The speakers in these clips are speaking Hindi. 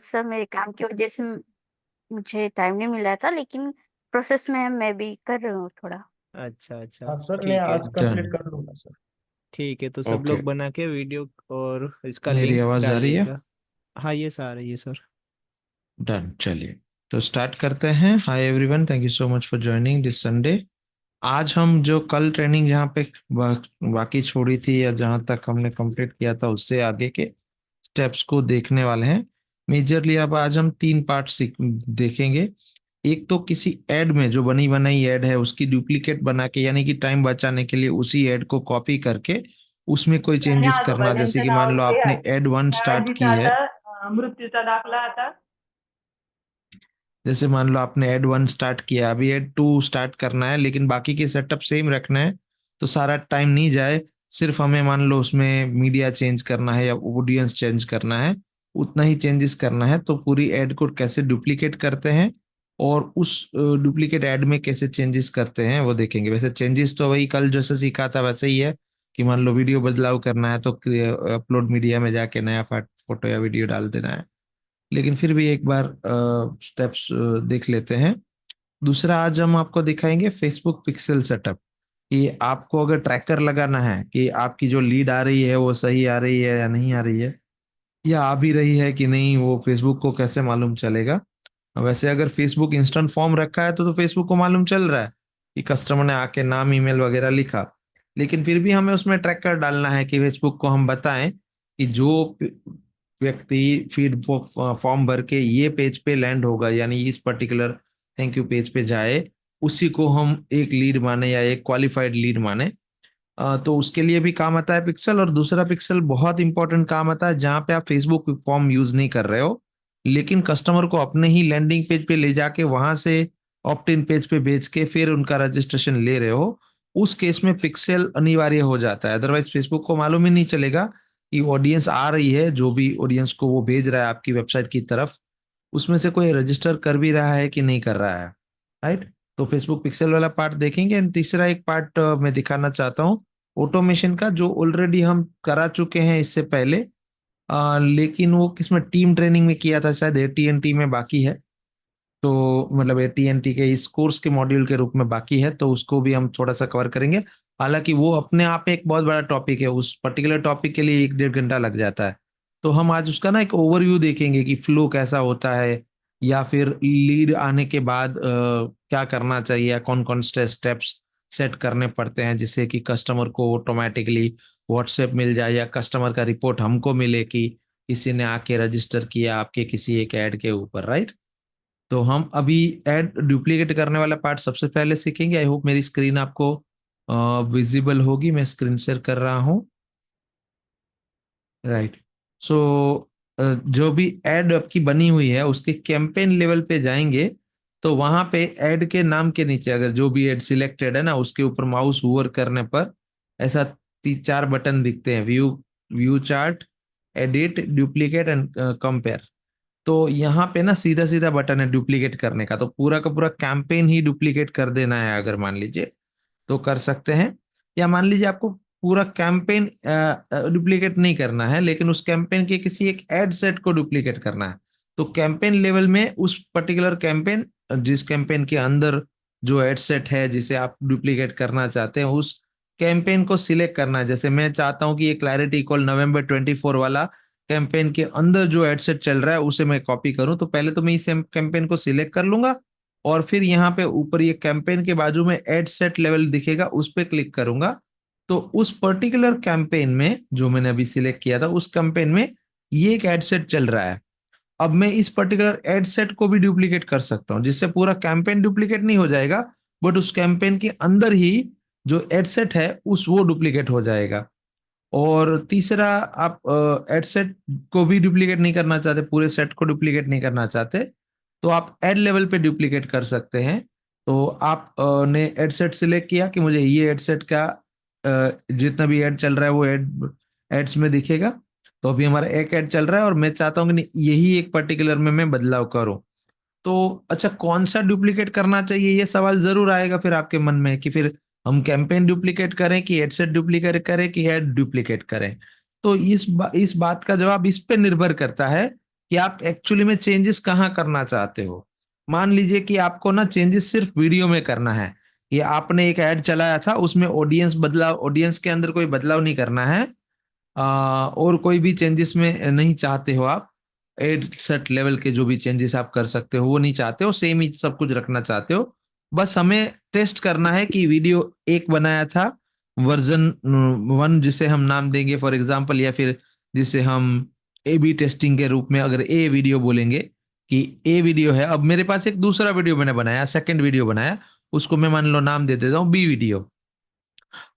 सर मेरे काम की वजह से मुझे टाइम नहीं मिला था, लेकिन प्रोसेस में मैं भी कर रही हूँ थोड़ा। अच्छा अच्छा। हाँ सर, मैं ठीक है। आज डन। कंप्लीट कर लूंगा सर। ठीक है, तो सब ओके। लोग बना के वीडियो और इसका मेरी लिंक आवाज आ डाल रही है? दीजिएगा। हाँ, ये सारा ये सर। डन, चलिए। तो स्टार्ट करते हैं। Hi everyone, thank you so much for joining this Sunday. आज हम जो कल ट्रेनिंग जहाँ पे बाकी छोड़ी थी या जहाँ तक हमने कंप्लीट किया था उससे आगे के स्टेप्स को देखने वाले हैं। मेजरली अब आज हम तीन पार्ट सीख देखेंगे। एक तो किसी एड में जो बनी बनाई एड है उसकी डुप्लीकेट बना के, यानी कि टाइम बचाने के लिए उसी एड को कॉपी करके उसमें कोई चेंजेस करना। जैसे त्यांच्या कि मान लो नावाचे आपने एड वन स्टार्ट बाळाजीचा की है। आता मृत्यूचा दाखला आता जैसे मान लो आपने एड वन स्टार्ट किया, अभी एड टू स्टार्ट करना है, लेकिन बाकी के सेटअप सेम रखना है। तो सारा टाइम नहीं जाए, सिर्फ हमें मान लो उसमें मीडिया चेंज करना है या ऑडियंस चेंज करना है, उतना ही चेंजेस करना है। तो पूरी एड को कैसे डुप्लीकेट करते हैं और उस डुप्लीकेट एड में कैसे चेंजेस करते हैं वो देखेंगे। वैसे चेंजेस तो वही कल जैसे सीखा था वैसे ही है, कि मान लो वीडियो बदलाव करना है तो अपलोड मीडिया में जाके नया फोटो या वीडियो डाल देना है। लेकिन फिर भी एक बार स्टेप्स देख लेते हैं। दूसरा, आज हम आपको दिखाएंगे फेसबुक पिक्सल सेटअप, कि आपको अगर ट्रैकर लगाना है कि आपकी जो लीड आ रही है वो सही आ रही है या नहीं आ रही है, या आ भी रही है कि नहीं, वो फेसबुक को कैसे मालूम चलेगा। वैसे अगर फेसबुक इंस्टेंट फॉर्म रखा है तो फेसबुक को मालूम चल रहा है कि कस्टमर ने आके नाम ईमेल वगैरह लिखा। लेकिन फिर भी हमें उसमें ट्रैकर डालना है कि फेसबुक को हम बताएं कि जो व्यक्ति फीड फॉर्म भर के ये पेज पे लैंड होगा, यानी इस पर्टिकुलर थैंक यू पेज पे जाए, उसी को हम एक लीड माने या एक क्वालिफाइड लीड माने। तो उसके लिए भी काम आता है पिक्सल। और दूसरा पिक्सल बहुत इंपॉर्टेंट काम आता है जहां पे आप फेसबुक फॉर्म यूज नहीं कर रहे हो, लेकिन कस्टमर को अपने ही लैंडिंग पेज पे ले जाके वहां से ऑप्ट इन पेज पे भेज के फिर उनका रजिस्ट्रेशन ले रहे हो। उस केस में पिक्सल अनिवार्य हो जाता है, अदरवाइज फेसबुक को मालूम ही नहीं चलेगा कि ऑडियंस आ रही है, जो भी ऑडियंस को वो भेज रहा है आपकी वेबसाइट की तरफ, उसमें से कोई रजिस्टर कर भी रहा है कि नहीं कर रहा है। राइट। तो फेसबुक पिक्सल वाला पार्ट देखेंगे। एंड तीसरा एक पार्ट मैं दिखाना चाहता हूँ ऑटोमेशन का, जो ऑलरेडी हम करा चुके हैं इससे पहले। लेकिन वो किसमें, टीम ट्रेनिंग में किया था शायद, एटीएनटी में बाकी है। तो मतलब एटीएनटी के इस कोर्स के मॉड्यूल के रूप में बाकी है, तो उसको भी हम थोड़ा सा कवर करेंगे। हालांकि वो अपने आप में एक बहुत बड़ा टॉपिक है, उस पर्टिकुलर टॉपिक के लिए 1 डेढ़ घंटा लग जाता है। तो हम आज उसका ना एक ओवरव्यू देखेंगे कि फ्लो कैसा होता है, या फिर लीड आने के बाद क्या करना चाहिए, या कौन कौन से स्टेप्स सेट करने पड़ते हैं जिससे कि कस्टमर को ऑटोमेटिकली व्हाट्सएप मिल जाए, या कस्टमर का रिपोर्ट हमको मिले कि किसी ने आके रजिस्टर किया आपके किसी एक ऐड के ऊपर। राइट। तो हम अभी ऐड डुप्लीकेट करने वाला पार्ट सबसे पहले सीखेंगे। आई होप मेरी स्क्रीन आपको विजिबल होगी, मैं स्क्रीन शेयर कर रहा हूँ। राइट। सो जो भी एड आपकी बनी हुई है उसके कैंपेन लेवल पे जाएंगे, तो वहां पे एड के नाम के नीचे अगर जो भी एड सिलेक्टेड है ना, उसके ऊपर माउस हुवर करने पर ऐसा 3 4 बटन दिखते हैं, view, view chart, edit, duplicate and compare. तो यहाँ पे ना सीधा सीधा बटन है डुप्लीकेट करने का, तो पूरा का पूरा कैंपेन ही डुप्लीकेट कर देना है अगर मान लीजिए, तो कर सकते हैं। या मान लीजिए आपको पूरा कैंपेन डुप्लीकेट नहीं करना है, लेकिन उस कैंपेन के किसी एक एड सेट को डुप्लीकेट करना है, तो कैंपेन लेवल में उस पर्टिकुलर कैंपेन, जिस कैंपेन के अंदर जो एड सेट है जिसे आप डुप्लीकेट करना चाहते हैं, उस कैंपेन को सिलेक्ट करना है। जैसे मैं चाहता हूं कि ये क्लैरिटी कॉल नवंबर 24 वाला कैंपेन के अंदर जो एड सेट चल रहा है उसे मैं कॉपी करूं, तो पहले तो मैं इस कैंपेन को सिलेक्ट कर लूंगा, और फिर यहाँ पे ऊपर ये कैंपेन के बाजू में एड सेट लेवल दिखेगा, उस पर क्लिक करूंगा। तो उस पर्टिकुलर कैंपेन में जो मैंने अभी सिलेक्ट किया था, उस कैंपेन में ये एक एड सेट चल रहा है। अब मैं इस पर्टिकुलर एड सेट को भी डुप्लीकेट कर सकता हूँ, जिससे पूरा कैंपेन डुप्लीकेट नहीं हो जाएगा, बट उस कैंपेन के अंदर ही जो एड सेट है उस वो डुप्लीकेट हो जाएगा। और तीसरा, आप एड सेट को भी डुप्लीकेट नहीं करना चाहते, पूरे सेट को डुप्लीकेट नहीं करना चाहते, तो आप एड लेवल पे डुप्लीकेट कर सकते हैं। तो आप ने एड सेट सिलेक्ट किया कि मुझे ये एड सेट का जितना भी ऐड चल रहा है वो एड्स में दिखेगा। तो अभी हमारा एक ऐड चल रहा है और मैं चाहता हूँ कि नहीं, यही एक पर्टिकुलर में मैं बदलाव करूं। तो अच्छा, कौन सा डुप्लीकेट करना चाहिए, ये सवाल जरूर आएगा फिर आपके मन में, कि फिर हम कैंपेन डुप्लीकेट करें कि एडसेट डुप्लीकेट करें कि एड डुप्लीकेट करें। तो इस बात का जवाब इस पे निर्भर करता है कि आप एक्चुअली में चेंजेस कहाँ करना चाहते हो। मान लीजिए कि आपको ना चेंजेस सिर्फ वीडियो में करना है, कि आपने एक ऐड चलाया था, उसमें ऑडियंस के अंदर कोई बदलाव नहीं करना है, और कोई भी चेंजेस में नहीं चाहते हो आप, एड सेट लेवल के जो भी चेंजेस आप कर सकते हो वो नहीं चाहते हो, सेम ही सब कुछ रखना चाहते हो। बस हमें टेस्ट करना है कि वीडियो एक बनाया था वर्जन 1, जिसे हम नाम देंगे फॉर एग्जांपल, या फिर जिसे हम ए बी टेस्टिंग के रूप में अगर ए वीडियो बोलेंगे, कि ए वीडियो है। अब मेरे पास एक दूसरा वीडियो मैंने बनाया, सेकंड वीडियो बनाया, उसको मैं मान लो नाम दे देता हूँ बी वीडियो।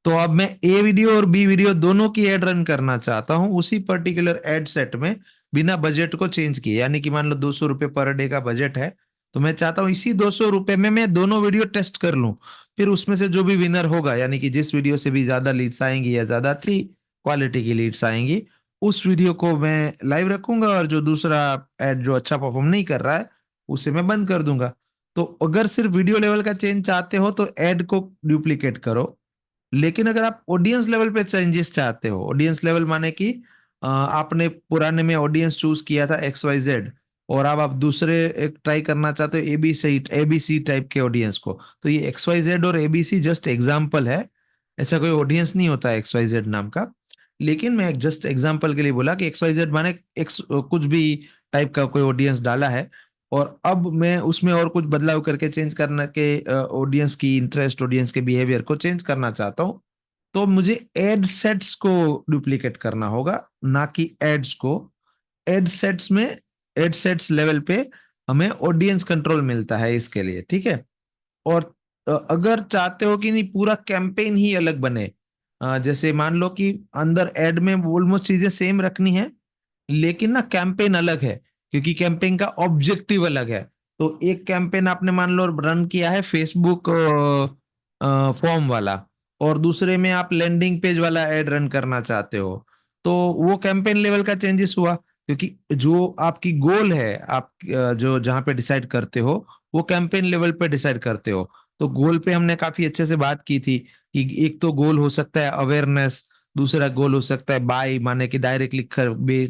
तो अब मैं ए वीडियो और बी वीडियो दोनों की एड रन करना चाहता हूं उसी पर्टिकुलर एड सेट में, बिना बजट को चेंज किए। यानी कि मान लो 200 रुपये पर डे का बजट है, तो मैं चाहता हूं इसी 200 रुपये में मैं दोनों वीडियो टेस्ट कर लूं। फिर उसमें से जो भी विनर होगा, यानी कि जिस वीडियो से भी ज्यादा लीड्स आएंगी या ज्यादा अच्छी क्वालिटी की लीड्स आएंगी, उस वीडियो को मैं लाइव रखूंगा, और जो दूसरा एड जो अच्छा परफॉर्म नहीं कर रहा है उसे मैं बंद कर दूंगा। तो अगर सिर्फ वीडियो लेवल का चेंज चाहते हो तो एड को डुप्लीकेट करो। लेकिन अगर आप ऑडियंस लेवल पे चेंजेस चाहते हो, ऑडियंस लेवल माने कि आपने पुराने में ऑडियंस चूज किया था XYZ, और अब आप दूसरे एक ट्राई करना चाहते हो एबीसी टाइप के ऑडियंस को, तो ये XYZ और एबीसी जस्ट एग्जाम्पल है, ऐसा कोई ऑडियंस नहीं होता XYZ नाम का। लेकिन मैं जस्ट एग्जाम्पल के लिए बोला कि XYZ माने कुछ भी टाइप का कोई ऑडियंस डाला है, और अब मैं उसमें और कुछ बदलाव करके चेंज करना के ऑडियंस की इंटरेस्ट, ऑडियंस के बिहेवियर को चेंज करना चाहता हूँ, तो मुझे एड सेट्स को डुप्लीकेट करना होगा, ना कि एड्स को। एड सेट्स में, एड सेट्स लेवल पे हमें ऑडियंस कंट्रोल मिलता है इसके लिए, ठीक है। और अगर चाहते हो कि नहीं पूरा कैंपेन ही अलग बने, जैसे मान लो कि अंदर एड में ऑलमोस्ट चीजें सेम रखनी है, लेकिन ना कैंपेन अलग है, क्योंकि कैंपेन का ऑब्जेक्टिव अलग है। तो एक कैंपेन आपने मान लो रन किया है फेसबुक फॉर्म वाला, और दूसरे में आप लैंडिंग पेज वाला एड रन करना चाहते हो, तो वो कैंपेन लेवल का चेंजेस हुआ, क्योंकि जो आपकी गोल है, आप जो जहां पे डिसाइड करते हो वो कैंपेन लेवल पे डिसाइड करते हो। तो गोल पे हमने काफी अच्छे से बात की थी कि एक तो गोल हो सकता है अवेयरनेस, दूसरा गोल हो सकता है बाय माने कि डायरेक्टली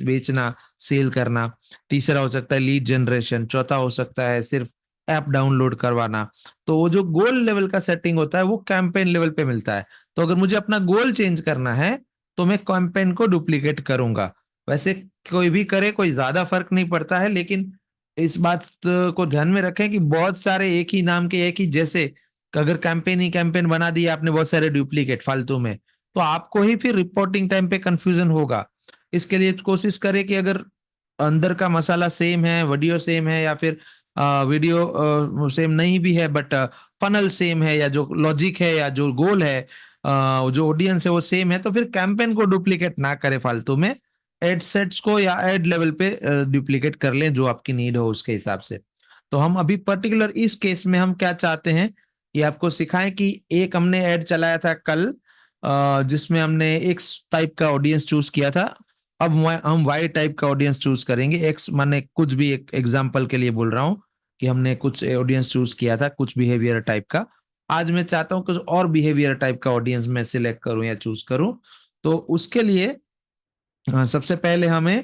बेचना, सेल करना, तीसरा हो सकता है लीड जनरेशन, चौथा हो सकता है सिर्फ ऐप डाउनलोड करवाना। तो वो जो गोल लेवल का सेटिंग होता है वो कैंपेन लेवल पे मिलता है। तो अगर मुझे अपना गोल चेंज करना है तो मैं कैंपेन को डुप्लीकेट करूंगा। वैसे कोई भी करे कोई ज्यादा फर्क नहीं पड़ता है, लेकिन इस बात को ध्यान में रखें कि बहुत सारे एक ही नाम के एक ही जैसे, अगर कैंपेन ही कैंपेन बना दिया आपने बहुत सारे डुप्लीकेट फालतू में, तो आपको ही फिर रिपोर्टिंग टाइम पे कंफ्यूजन होगा। इसके लिए कोशिश करें कि अगर अंदर का मसाला सेम है, वीडियो सेम है, या फिर वीडियो सेम नहीं भी है बट फनल सेम है, या जो लॉजिक है या जो गोल है, जो ऑडियंस है वो सेम है, तो फिर कैंपेन को डुप्लीकेट ना करें फालतू में, एड सेट्स को या एड लेवल पे डुप्लीकेट कर लें जो आपकी नीड हो उसके हिसाब से। तो हम अभी पर्टिकुलर इस केस में हम क्या चाहते हैं कि आपको सिखाएं कि एक हमने ऐड चलाया था कल, जिसमें हमने एक्स टाइप का ऑडियंस चूज किया था। अब हम वाई टाइप का ऑडियंस चूज करेंगे। एक्स माने कुछ भी, एक एग्जांपल के लिए बोल रहा हूँ कि हमने कुछ ऑडियंस चूज किया था कुछ बिहेवियर टाइप का। आज मैं चाहता हूँ कुछ और बिहेवियर टाइप का ऑडियंस मैं सिलेक्ट करूं या चूज करूं। तो उसके लिए सबसे पहले हमें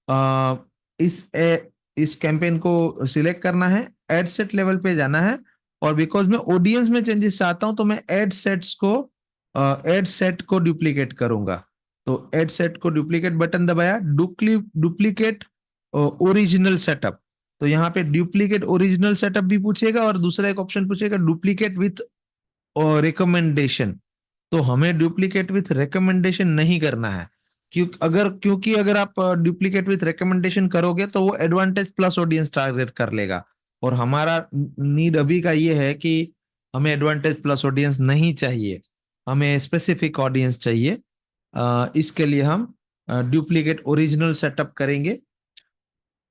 अ, इस कैंपेन को सिलेक्ट करना है, एड सेट लेवल पे जाना है, और बिकॉज मैं ऑडियंस में चेंजेस चाहता हूं तो मैं एड सेट को डुप्लीकेट करूंगा। तो एड सेट को डुप्लीकेट बटन दबाया, डुप्लीकेट ओरिजिनल सेटअप। तो यहाँ पे डुप्लीकेट ओरिजिनल सेटअप भी पूछेगा, और दूसरा एक ऑप्शन पूछेगा डुप्लीकेट विथ रिकमेंडेशन। तो हमें डुप्लीकेट विथ रिकमेंडेशन नहीं करना है, क्योंकि अगर आप डुप्लीकेट विथ रिकमेंडेशन करोगे तो वो एडवांटेज प्लस ऑडियंस टारगेट कर लेगा, और हमारा नीड अभी का ये है कि हमें एडवांटेज प्लस ऑडियंस नहीं चाहिए, हमें स्पेसिफिक ऑडियंस चाहिए। इसके लिए हम डुप्लीकेट ओरिजिनल सेटअप करेंगे।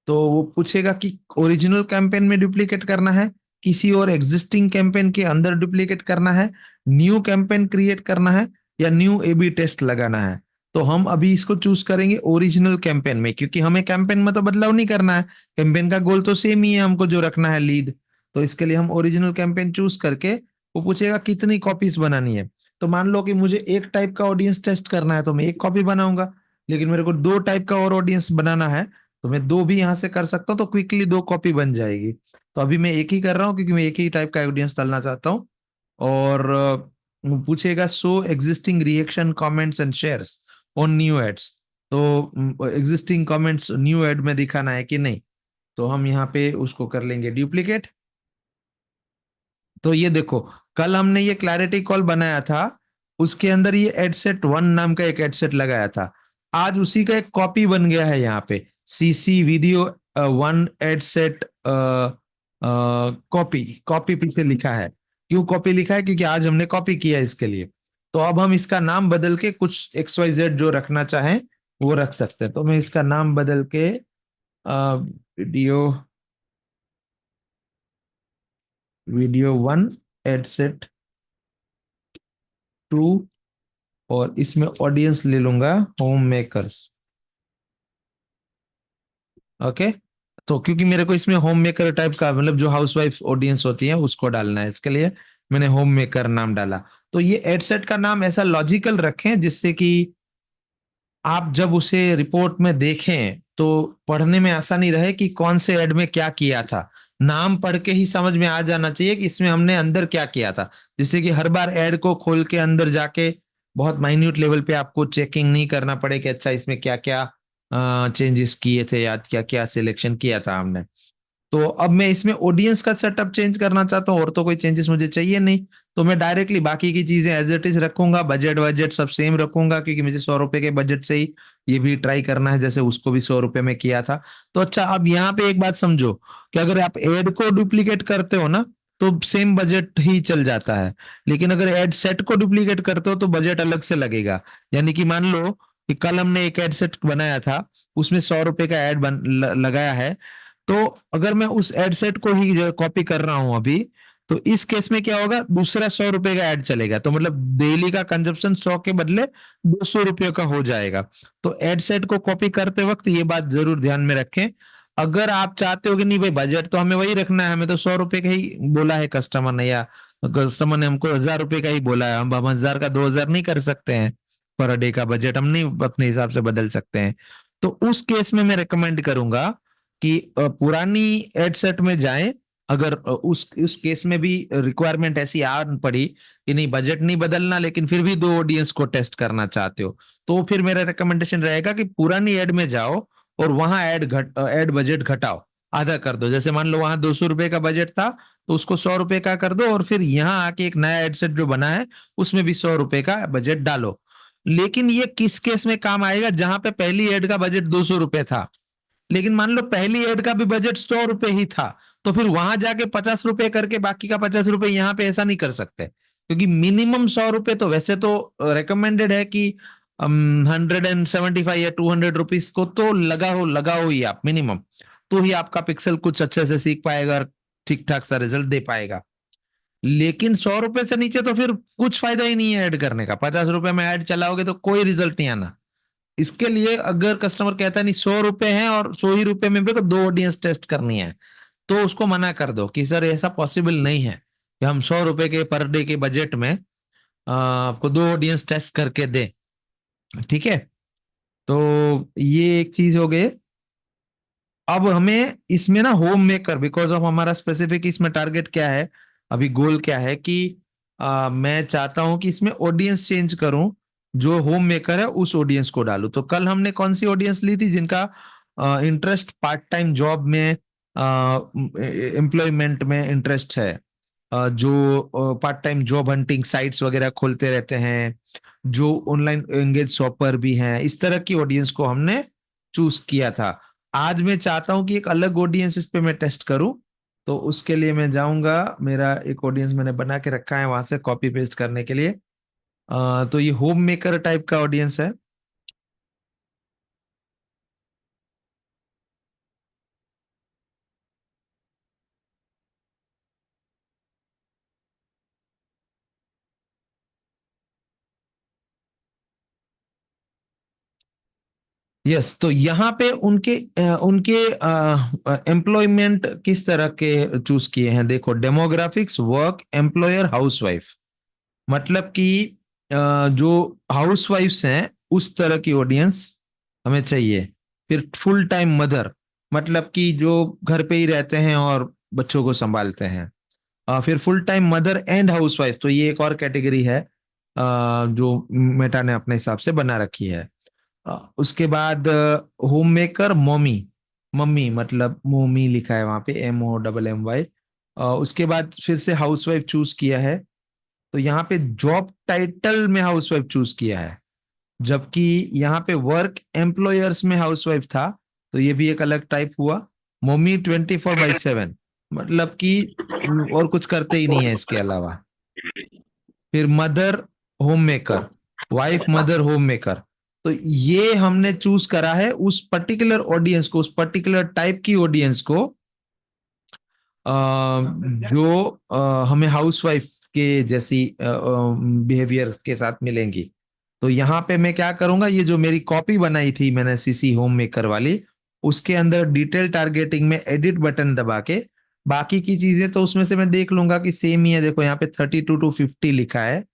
तो वो पूछेगा कि ओरिजिनल कैंपेन में डुप्लीकेट करना है, किसी और एग्जिस्टिंग कैंपेन के अंदर डुप्लीकेट करना है, न्यू कैंपेन क्रिएट करना है, या न्यू एबी टेस्ट लगाना है। तो हम अभी इसको चूज करेंगे ओरिजिनल कैंपेन में, क्योंकि हमें कैंपेन में तो बदलाव नहीं करना है, कैंपेन का गोल तो सेम ही है, हमको जो रखना है लीड। तो इसके लिए हम ओरिजिनल कैंपेन चूज करके, वो पूछेगा कितनी कॉपीज बनानी है। तो मान लो कि मुझे एक टाइप का ऑडियंस टेस्ट करना है तो मैं एक कॉपी बनाऊंगा, लेकिन मेरे को दो टाइप का और ऑडियंस बनाना है तो मैं दो भी यहाँ से कर सकता हूँ, तो क्विकली दो कॉपी बन जाएगी। तो अभी मैं एक ही कर रहा हूँ क्योंकि मैं एक ही टाइप का ऑडियंस डालना चाहता हूँ। और पूछेगा show existing reaction comments and shares on new ads. तो एग्जिस्टिंग कमेंट्स न्यू एड में दिखाना है कि नहीं, तो हम यहाँ पे उसको कर लेंगे डुप्लीकेट। तो ये देखो, कल हमने ये क्लैरिटी कॉल बनाया था, उसके अंदर ये एडसेट वन नाम का एक एडसेट लगाया था। आज उसी का एक कॉपी बन गया है यहाँ पे, CC video one ad set copy. Copy पीछे लिखा है, क्यों कॉपी लिखा है, क्योंकि आज हमने कॉपी किया है इसके लिए। तो अब हम इसका नाम बदल के कुछ एक्स वाई जेड जो रखना चाहें वो रख सकते हैं। तो मैं इसका नाम बदल के video video one ad set two, और इसमें ऑडियंस ले लूंगा होम मेकर्स। ओके। तो क्योंकि मेरे को इसमें होम मेकर टाइप का, मतलब जो हाउसवाइफ ऑडियंस होती है उसको डालना है, इसके लिए मैंने होम मेकर नाम डाला। तो ये एडसेट का नाम ऐसा लॉजिकल रखें जिससे कि आप जब उसे रिपोर्ट में देखें तो पढ़ने में आसानी रहे कि कौन से ऐड में क्या किया था। नाम पढ़ के ही समझ में आ जाना चाहिए कि इसमें हमने अंदर क्या किया था, जिससे कि हर बार ऐड को खोल के अंदर जाके बहुत माइन्यूट लेवल पे आपको चेकिंग नहीं करना पड़े कि अच्छा इसमें क्या क्या चेंजेस किए थे या क्या क्या सिलेक्शन किया था हमने। तो अब मैं इसमें ऑडियंस का सेटअप चेंज करना चाहता हूँ, और तो कोई चेंजेस मुझे चाहिए नहीं। तो मैं डायरेक्टली बाकी की चीजें एज इट इज रखूंगा, बजट बजट सब सेम रखूंगा, क्योंकि मुझे 100 रुपए के बजट से ही ये भी ट्राई करना है, जैसे उसको भी 100 रुपए में किया था। तो अच्छा, अब यहाँ पे एक बात समझो कि अगर आप एड को डुप्लीकेट करते हो ना तो सेम बजट ही चल जाता है, लेकिन अगर एड सेट को डुप्लीकेट करते हो तो बजट अलग से लगेगा। यानी कि मान लो कि कल हमने एक एड सेट बनाया था, उसमें 100 रुपए का एड लगाया है। तो अगर मैं उस एड सेट को ही कॉपी कर रहा हूं अभी, तो इस केस में क्या होगा, दूसरा 100 रुपए का ऐड चलेगा, तो मतलब डेली का कंजप्शन 100 के बदले 200 रुपये का हो जाएगा। तो एड सेट को कॉपी करते वक्त ये बात जरूर ध्यान में रखें। अगर आप चाहते हो कि नहीं भाई बजट तो हमें वही रखना है, हमें तो 100 रुपए का ही बोला है कस्टमर ने, या कस्टमर ने हमको 1000 रुपए का ही बोला है, हम 1000 का 2000 नहीं कर सकते हैं, पर डे का बजट हम नहीं अपने हिसाब से बदल सकते हैं। तो उस केस में मैं रिकमेंड करूंगा कि पुरानी एड सेट में जाएं। अगर उस केस में भी रिक्वायरमेंट ऐसी आ पड़ी कि नहीं बजट नहीं बदलना, लेकिन फिर भी दो ऑडियंस को टेस्ट करना चाहते हो, तो फिर मेरा रिकमेंडेशन रहेगा कि पुरानी एड में जाओ और वहां एड बजट घटाओ, आधा कर दो। जैसे मान लो वहां 200 रुपए का बजट था, तो उसको 100 रुपए का कर दो, और फिर यहाँ आके एक नया एड सेट जो बना है उसमें भी 100 रुपए का बजट डालो। लेकिन ये किस केस में काम आएगा, जहां पे पहली एड का बजट 200 रुपए था, लेकिन मान लो पहली एड का भी बजट 100 रुपए ही था, तो फिर वहां जाके 50 रुपए करके बाकी का 50 रुपए यहाँ पे ऐसा नहीं कर सकते, क्योंकि मिनिमम 100 रुपए तो वैसे तो रिकमेंडेड है कि 175 या 200 रुपीज को तो लगाओ ही आप मिनिमम, तो ही आपका पिक्सल कुछ अच्छे से सीख पाएगा और ठीक ठाक सा रिजल्ट दे पाएगा। लेकिन 100 रुपए से नीचे तो फिर कुछ फायदा ही नहीं है ऐड करने का, 50 रुपए में ऐड चलाओगे तो कोई रिजल्ट नहीं आना। इसके लिए अगर कस्टमर कहता है नहीं 100 रुपए हैं और 100 ही रुपए में मेरे को दो ऑडियंस टेस्ट करनी है, तो उसको मना कर दो कि सर ऐसा पॉसिबल नहीं है कि हम 100 रुपए के पर डे के बजट में आपको दो ऑडियंस टेस्ट करके दें। ठीक है, तो ये एक चीज हो गई। अब हमें इसमें ना होम मेकर, बिकॉज ऑफ हमारा स्पेसिफिक इसमें टारगेट क्या है, अभी गोल क्या है कि मैं चाहता हूं कि इसमें ऑडियंस चेंज करूं, जो होम मेकर है उस ऑडियंस को डालूं। तो कल हमने कौन सी ऑडियंस ली थी, जिनका इंटरेस्ट पार्ट टाइम जॉब में, एम्प्लॉयमेंट में इंटरेस्ट है, जो part time job hunting sites वगैरह खोलते रहते हैं, जो ऑनलाइन एंगेज शॉपर भी हैं, इस तरह की ऑडियंस को हमने चूज किया था। आज मैं चाहता हूं कि एक अलग ऑडियंस इस पे मैं टेस्ट करूं, तो उसके लिए मैं जाऊंगा, मेरा एक ऑडियंस मैंने बना के रखा है वहां से कॉपी पेस्ट करने के लिए। तो ये होम मेकर टाइप का ऑडियंस है। यस, तो यहाँ पे उनके एम्प्लॉयमेंट किस तरह के चूज किए हैं, देखो डेमोग्राफिक्स, वर्क, एम्प्लॉयर, हाउसवाइफ। मतलब कि जो हाउसवाइफ्स हैं उस तरह की ऑडियंस हमें चाहिए। फिर फुल टाइम मदर, मतलब कि जो घर पे ही रहते हैं और बच्चों को संभालते हैं। फिर full time mother and housewife, तो ये एक और कैटेगरी है जो मेटा ने अपने हिसाब से बना रखी है। उसके बाद होम मेकर मॉमी, मम्मी मतलब मोमी लिखा है वहां पे, MOMMY। उसके बाद फिर से हाउसवाइफ चूज किया है, तो यहाँ पे जॉब टाइटल में हाउसवाइफ चूज किया है, जबकि यहाँ पे वर्क एम्प्लॉयर्स में हाउसवाइफ था, तो ये भी एक अलग टाइप हुआ। मम्मी 24/7, मतलब कि और कुछ करते ही नहीं है इसके अलावा। फिर mother home maker, wife mother home maker, तो ये हमने चूज करा है उस पर्टिकुलर ऑडियंस को, उस पर्टिकुलर टाइप की ऑडियंस को, जो हमें हाउसवाइफ के जैसी बिहेवियर के साथ मिलेंगी। तो यहाँ पे मैं क्या करूंगा, ये जो मेरी कॉपी बनाई थी मैंने सीसी होम मेकर वाली, उसके अंदर डिटेल टारगेटिंग में एडिट बटन दबा के बाकी की चीजें तो उसमें से मैं देख लूंगा कि सेम ही है। देखो यहाँ पे 32 to 50 लिखा है,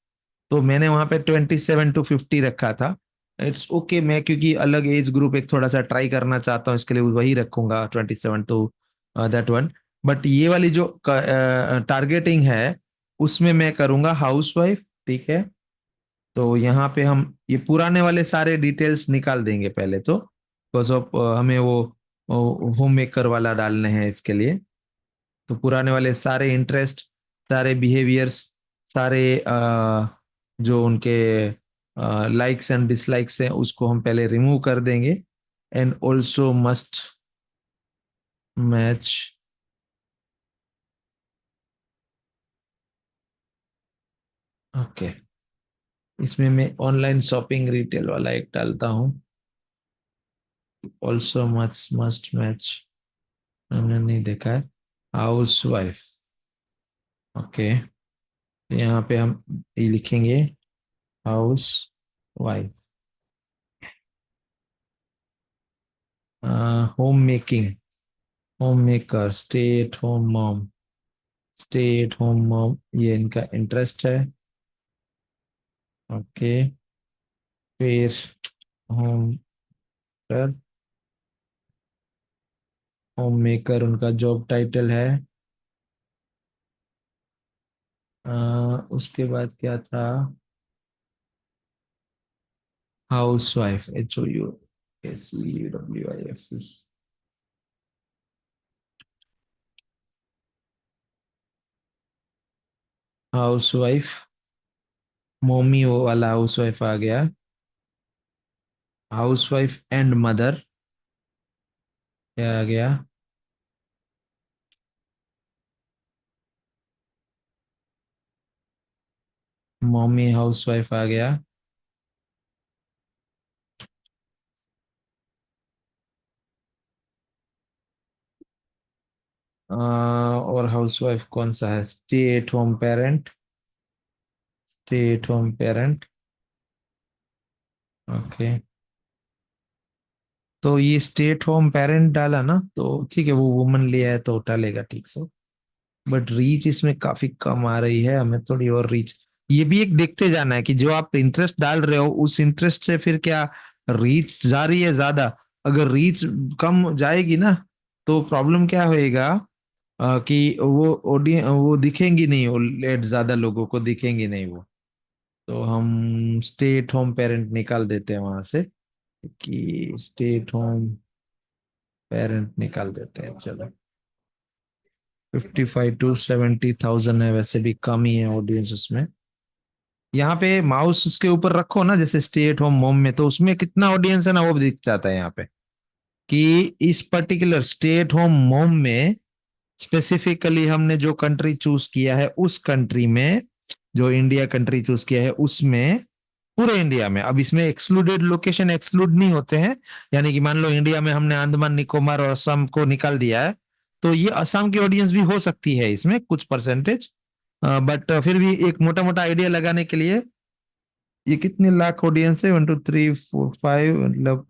तो मैंने वहां पे 27 to 50 रखा था। इट्स ओके मैं क्योंकि अलग एज ग्रुप एक थोड़ा सा ट्राई करना चाहता हूँ, इसके लिए वही रखूंगा 27 तो दैट वन। बट ये वाली जो टारगेटिंग है उसमें मैं करूंगा हाउसवाइफ, ठीक है। तो यहाँ पे हम ये पुराने वाले सारे डिटेल्स निकाल देंगे पहले तो, बिकॉज ऑफ हमें वो होम मेकर वाला डालने हैं इसके लिए। तो पुराने वाले सारे इंटरेस्ट, सारे बिहेवियर्स, सारे जो उनके लाइक्स एंड डिसलाइक्स हैं उसको हम पहले रिमूव कर देंगे। And also must match, okay. इसमें मैं ऑनलाइन शॉपिंग रिटेल वाला एक डालता हूँ, ऑल्सो मस्ट मस्ट मैच, हमने नहीं देखा है। House wife, okay. यहाँ पे हम ये लिखेंगे house wife. Home making, home maker, stay at home mom, stay at home mom, ये इनका इंटरेस्ट है, ओके। फिर होम मेकर, होम मेकर उनका जॉब टाइटल है। उसके बाद क्या था, house wife, HOUSEWIFE, house wife मोमी, वो वाला हाउस वाइफ आ गया। हाउस वाइफ एंड मदर, क्या आ गया, मॉमी हाउस वाइफ आ गया। और हाउस वाइफ कौन सा है, stay at home parent, stay at home parent, okay. तो ये स्टेट होम पेरेंट डाला ना, तो ठीक है, वो वुमन लिया है तो डालेगा ठीक से। बट रीच इसमें काफी कम आ रही है, हमें थोड़ी और रीच, ये भी एक देखते जाना है कि जो आप इंटरेस्ट डाल रहे हो उस इंटरेस्ट से फिर क्या रीच जा रही है ज्यादा। अगर रीच कम जाएगी ना तो प्रॉब्लम क्या होएगा, कि वो ऑडियंस वो दिखेंगी नहीं, वो लेट ज्यादा लोगों को दिखेंगी नहीं वो। तो हम स्टे एट होम पेरेंट निकाल देते हैं वहां से, कि स्टे एट होम पेरेंट निकाल देते हैं, चलो। 55 to 70 thousand है, वैसे भी कम ही है ऑडियंस उसमें। यहाँ पे माउस उसके ऊपर रखो ना, जैसे स्टे एट होम मोम में, तो उसमें कितना ऑडियंस है ना वो भी दिख जाता है यहाँ पे, कि इस पर्टिकुलर स्टे एट होम मोम में स्पेसिफिकली हमने जो कंट्री चूज किया है उस कंट्री में, जो इंडिया कंट्री चूज किया है उसमें, पूरे इंडिया में। अब इसमें एक्सक्लूडेड लोकेशन एक्सक्लूड नहीं होते हैं, यानी कि मान लो इंडिया में हमने अंडमान निकोबार और असम को निकाल दिया है, तो ये असम की ऑडियंस भी हो सकती है इसमें कुछ परसेंटेज। बट फिर भी एक मोटा मोटा आइडिया लगाने के लिए, ये कितने लाख ऑडियंस है, 1 2 3 4 5, मतलब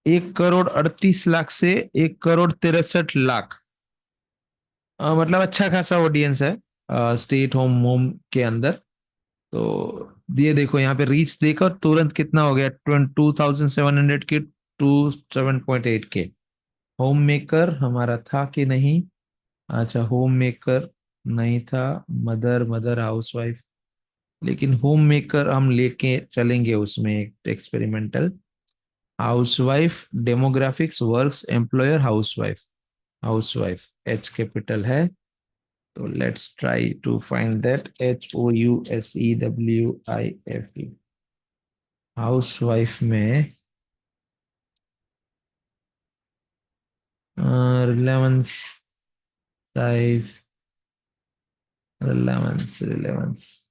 1 करोड़ 38 लाख से 1 करोड़ 63 लाख, मतलब अच्छा खासा ऑडियंस है स्टे एट होम मोम के अंदर। तो ये देखो यहाँ पे रीच देखो तुरंत कितना हो गया, 2700 के 7.8 के। होम मेकर हमारा था कि नहीं? अच्छा, होम मेकर नहीं था। मदर मदर हाउसवाइफ, लेकिन होम मेकर हम लेके चलेंगे उसमें एक experimental. Housewife demographics works employer housewife, housewife H capital है। तो let's try to find that, HOUSEWIFE। Housewife में रिलेवेंस, साइज, रिलेवेंस, रिलेवेंस,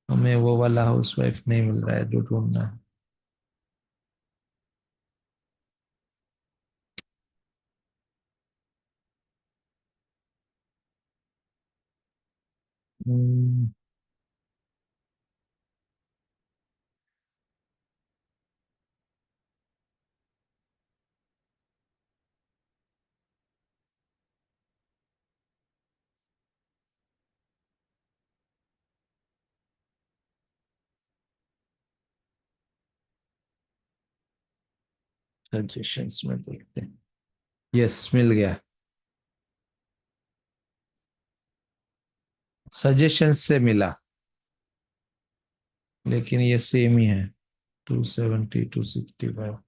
हमें वो वाला हाउसवाइफ नहीं मिल रहा है जो ढूंढना है। सजेशंस में देखते हैं। यस, मिल गया। सजेशंस से मिला, लेकिन ये सेम ही है, 270 265।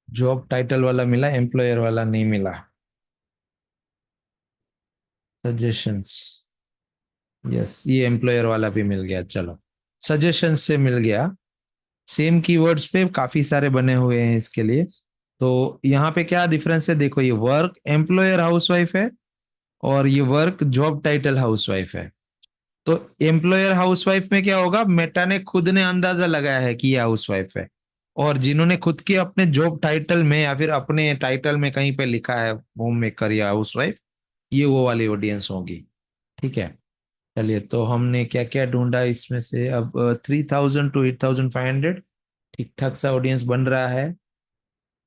जॉब टाइटल वाला मिला, एम्प्लॉयर वाला नहीं मिला। सजेशंस, यस, ये एम्प्लॉयर वाला भी मिल गया। चलो, सजेशन से मिल गया। सेम कीवर्ड्स पे काफी सारे बने हुए हैं इसके लिए। तो यहाँ पे क्या डिफरेंस है देखो, ये वर्क एम्प्लॉयर हाउसवाइफ है और ये वर्क जॉब टाइटल हाउसवाइफ है। तो एम्प्लॉयर हाउसवाइफ में क्या होगा, मेटा ने खुद ने अंदाजा लगाया है कि ये हाउसवाइफ है, और जिन्होंने खुद के अपने जॉब टाइटल में या फिर अपने टाइटल में कहीं पे लिखा है होम मेकर या हाउसवाइफ, ये वो वाली ऑडियंस होगी। ठीक है, चलिए, तो हमने क्या क्या ढूंढा इसमें से अब? 3000 to 8500, ठीक ठाक सा ऑडियंस बन रहा है।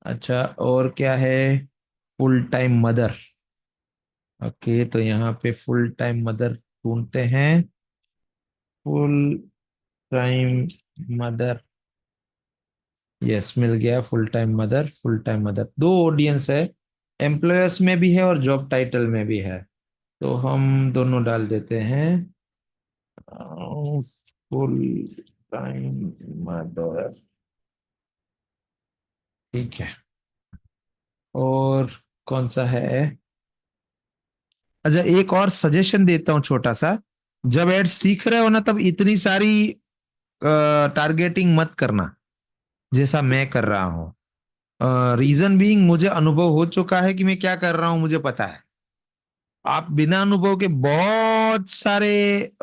अच्छा, और क्या है? Full time mother. ओके, तो यहाँ पे फुल टाइम मदर ढूंढते हैं। फुल टाइम मदर, यस, मिल गया। Full time mother, full time mother दो ऑडियंस है, एम्प्लॉयर्स में भी है और जॉब टाइटल में भी है। तो हम दोनों डाल देते हैं, फुल टाइम मदर। ठीक है, और कौन सा है? अच्छा, एक और सजेशन देता हूँ छोटा सा। जब एड सीख रहे हो ना, तब इतनी सारी टारगेटिंग मत करना जैसा मैं कर रहा हूँ। रीजन बीइंग, मुझे अनुभव हो चुका है कि मैं क्या कर रहा हूँ, मुझे पता है। आप बिना अनुभव के बहुत सारे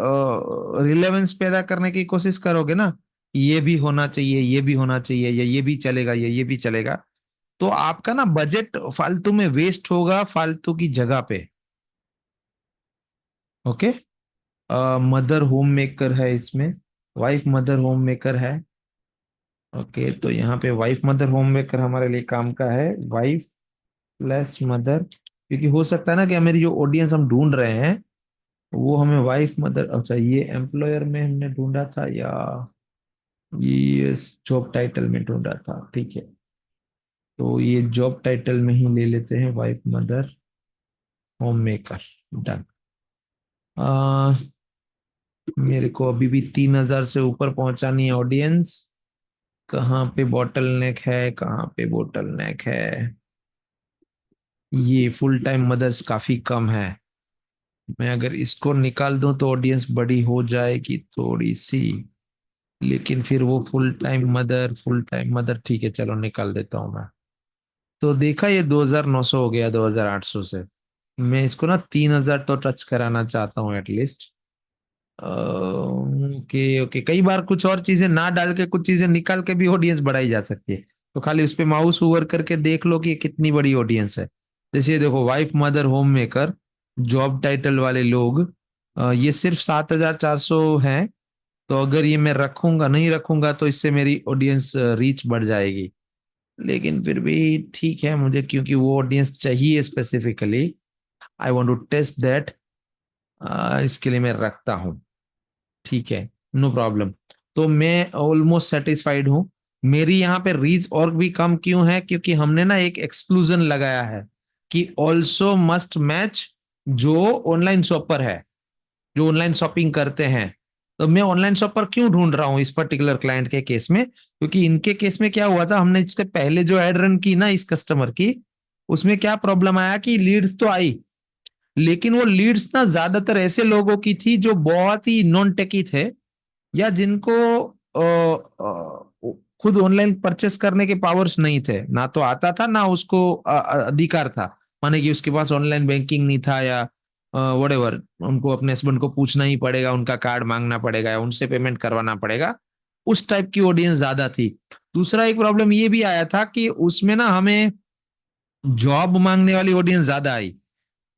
रिलेवेंस पैदा करने की कोशिश करोगे ना, ये भी होना चाहिए, ये भी होना चाहिए, या ये भी चलेगा, ये भी चलेगा, तो आपका ना बजट फालतू में वेस्ट होगा, फालतू की जगह पे। ओके, मदर होम मेकर है इसमें, वाइफ मदर होम मेकर है। ओके, तो यहाँ पे वाइफ मदर होम मेकर हमारे लिए काम का है, वाइफ प्लस मदर, क्योंकि हो सकता है ना कि हमारी जो ऑडियंस हम ढूंढ रहे हैं वो हमें वाइफ मदर, अच्छा ये एम्प्लॉयर में हमने ढूंढा था या ये जॉब टाइटल में ढूंढा था? ठीक है, तो ये जॉब टाइटल में ही ले लेते हैं, wife mother home maker. Done. मेरे को अभी भी 3000 से ऊपर पहुंचानी है ऑडियंस। कहाँ पे बॉटल नेक है, कहाँ पे बॉटल नेक है? ये फुल टाइम मदर्स काफी कम है। मैं अगर इसको निकाल दूं तो ऑडियंस बड़ी हो जाएगी थोड़ी सी, लेकिन फिर वो full time mother, full time mother, ठीक है चलो निकाल देता हूं मैं। तो देखा, ये 2900 हो गया 2800 से। मैं इसको ना 3000 तो टच कराना चाहता हूँ एटलीस्ट। ओके ओके, कई बार कुछ और चीजें ना डाल के कुछ चीजें निकाल के भी ऑडियंस बढ़ाई जा सकती है। तो खाली उस पे माउस ओवर करके देख लो कि ये कितनी बड़ी ऑडियंस है। जैसे ये देखो, wife mother home maker job title वाले लोग, ये सिर्फ 7400 हैं। तो अगर ये मैं रखूंगा, नहीं रखूंगा, तो इससे मेरी ऑडियंस रीच बढ़ जाएगी। लेकिन फिर भी ठीक है मुझे, क्योंकि वो ऑडियंस चाहिए specifically, I want to test that, इसके लिए मैं रखता हूँ। ठीक है, नो प्रॉब्लम। तो मैं ऑलमोस्ट सेटिस्फाइड हूँ। मेरी यहाँ पे रीच और भी कम क्यों है, क्योंकि हमने ना एक एक्सक्लूजन लगाया है कि ऑल्सो मस्ट मैच जो ऑनलाइन शॉपर है, जो ऑनलाइन शॉपिंग करते हैं। तो मैं ऑनलाइन शॉपर क्यों ढूंढ रहा हूँ इस पर्टिकुलर क्लाइंट के केस में, क्योंकि इनके केस में क्या हुआ था, हमने इसके पहले जो एड रन की ना इस कस्टमर की, उसमें क्या प्रॉब्लम आया कि लीड्स तो आई, लेकिन वो लीड्स ना ज्यादातर ऐसे लोगों की थी जो बहुत ही नॉन टेकी थे, या जिनको खुद ऑनलाइन परचेस करने के पावर्स नहीं थे, ना तो आता था ना उसको अधिकार था, माने कि उसके पास ऑनलाइन बैंकिंग नहीं था, या वटेवर, उनको अपने हस्बैंड को पूछना ही पड़ेगा, उनका कार्ड मांगना पड़ेगा या उनसे पेमेंट करवाना पड़ेगा। उस टाइप की ऑडियंस ज्यादा थी। दूसरा एक प्रॉब्लम ये भी आया था कि उसमें ना हमें जॉब मांगने वाली ऑडियंस ज्यादा आई।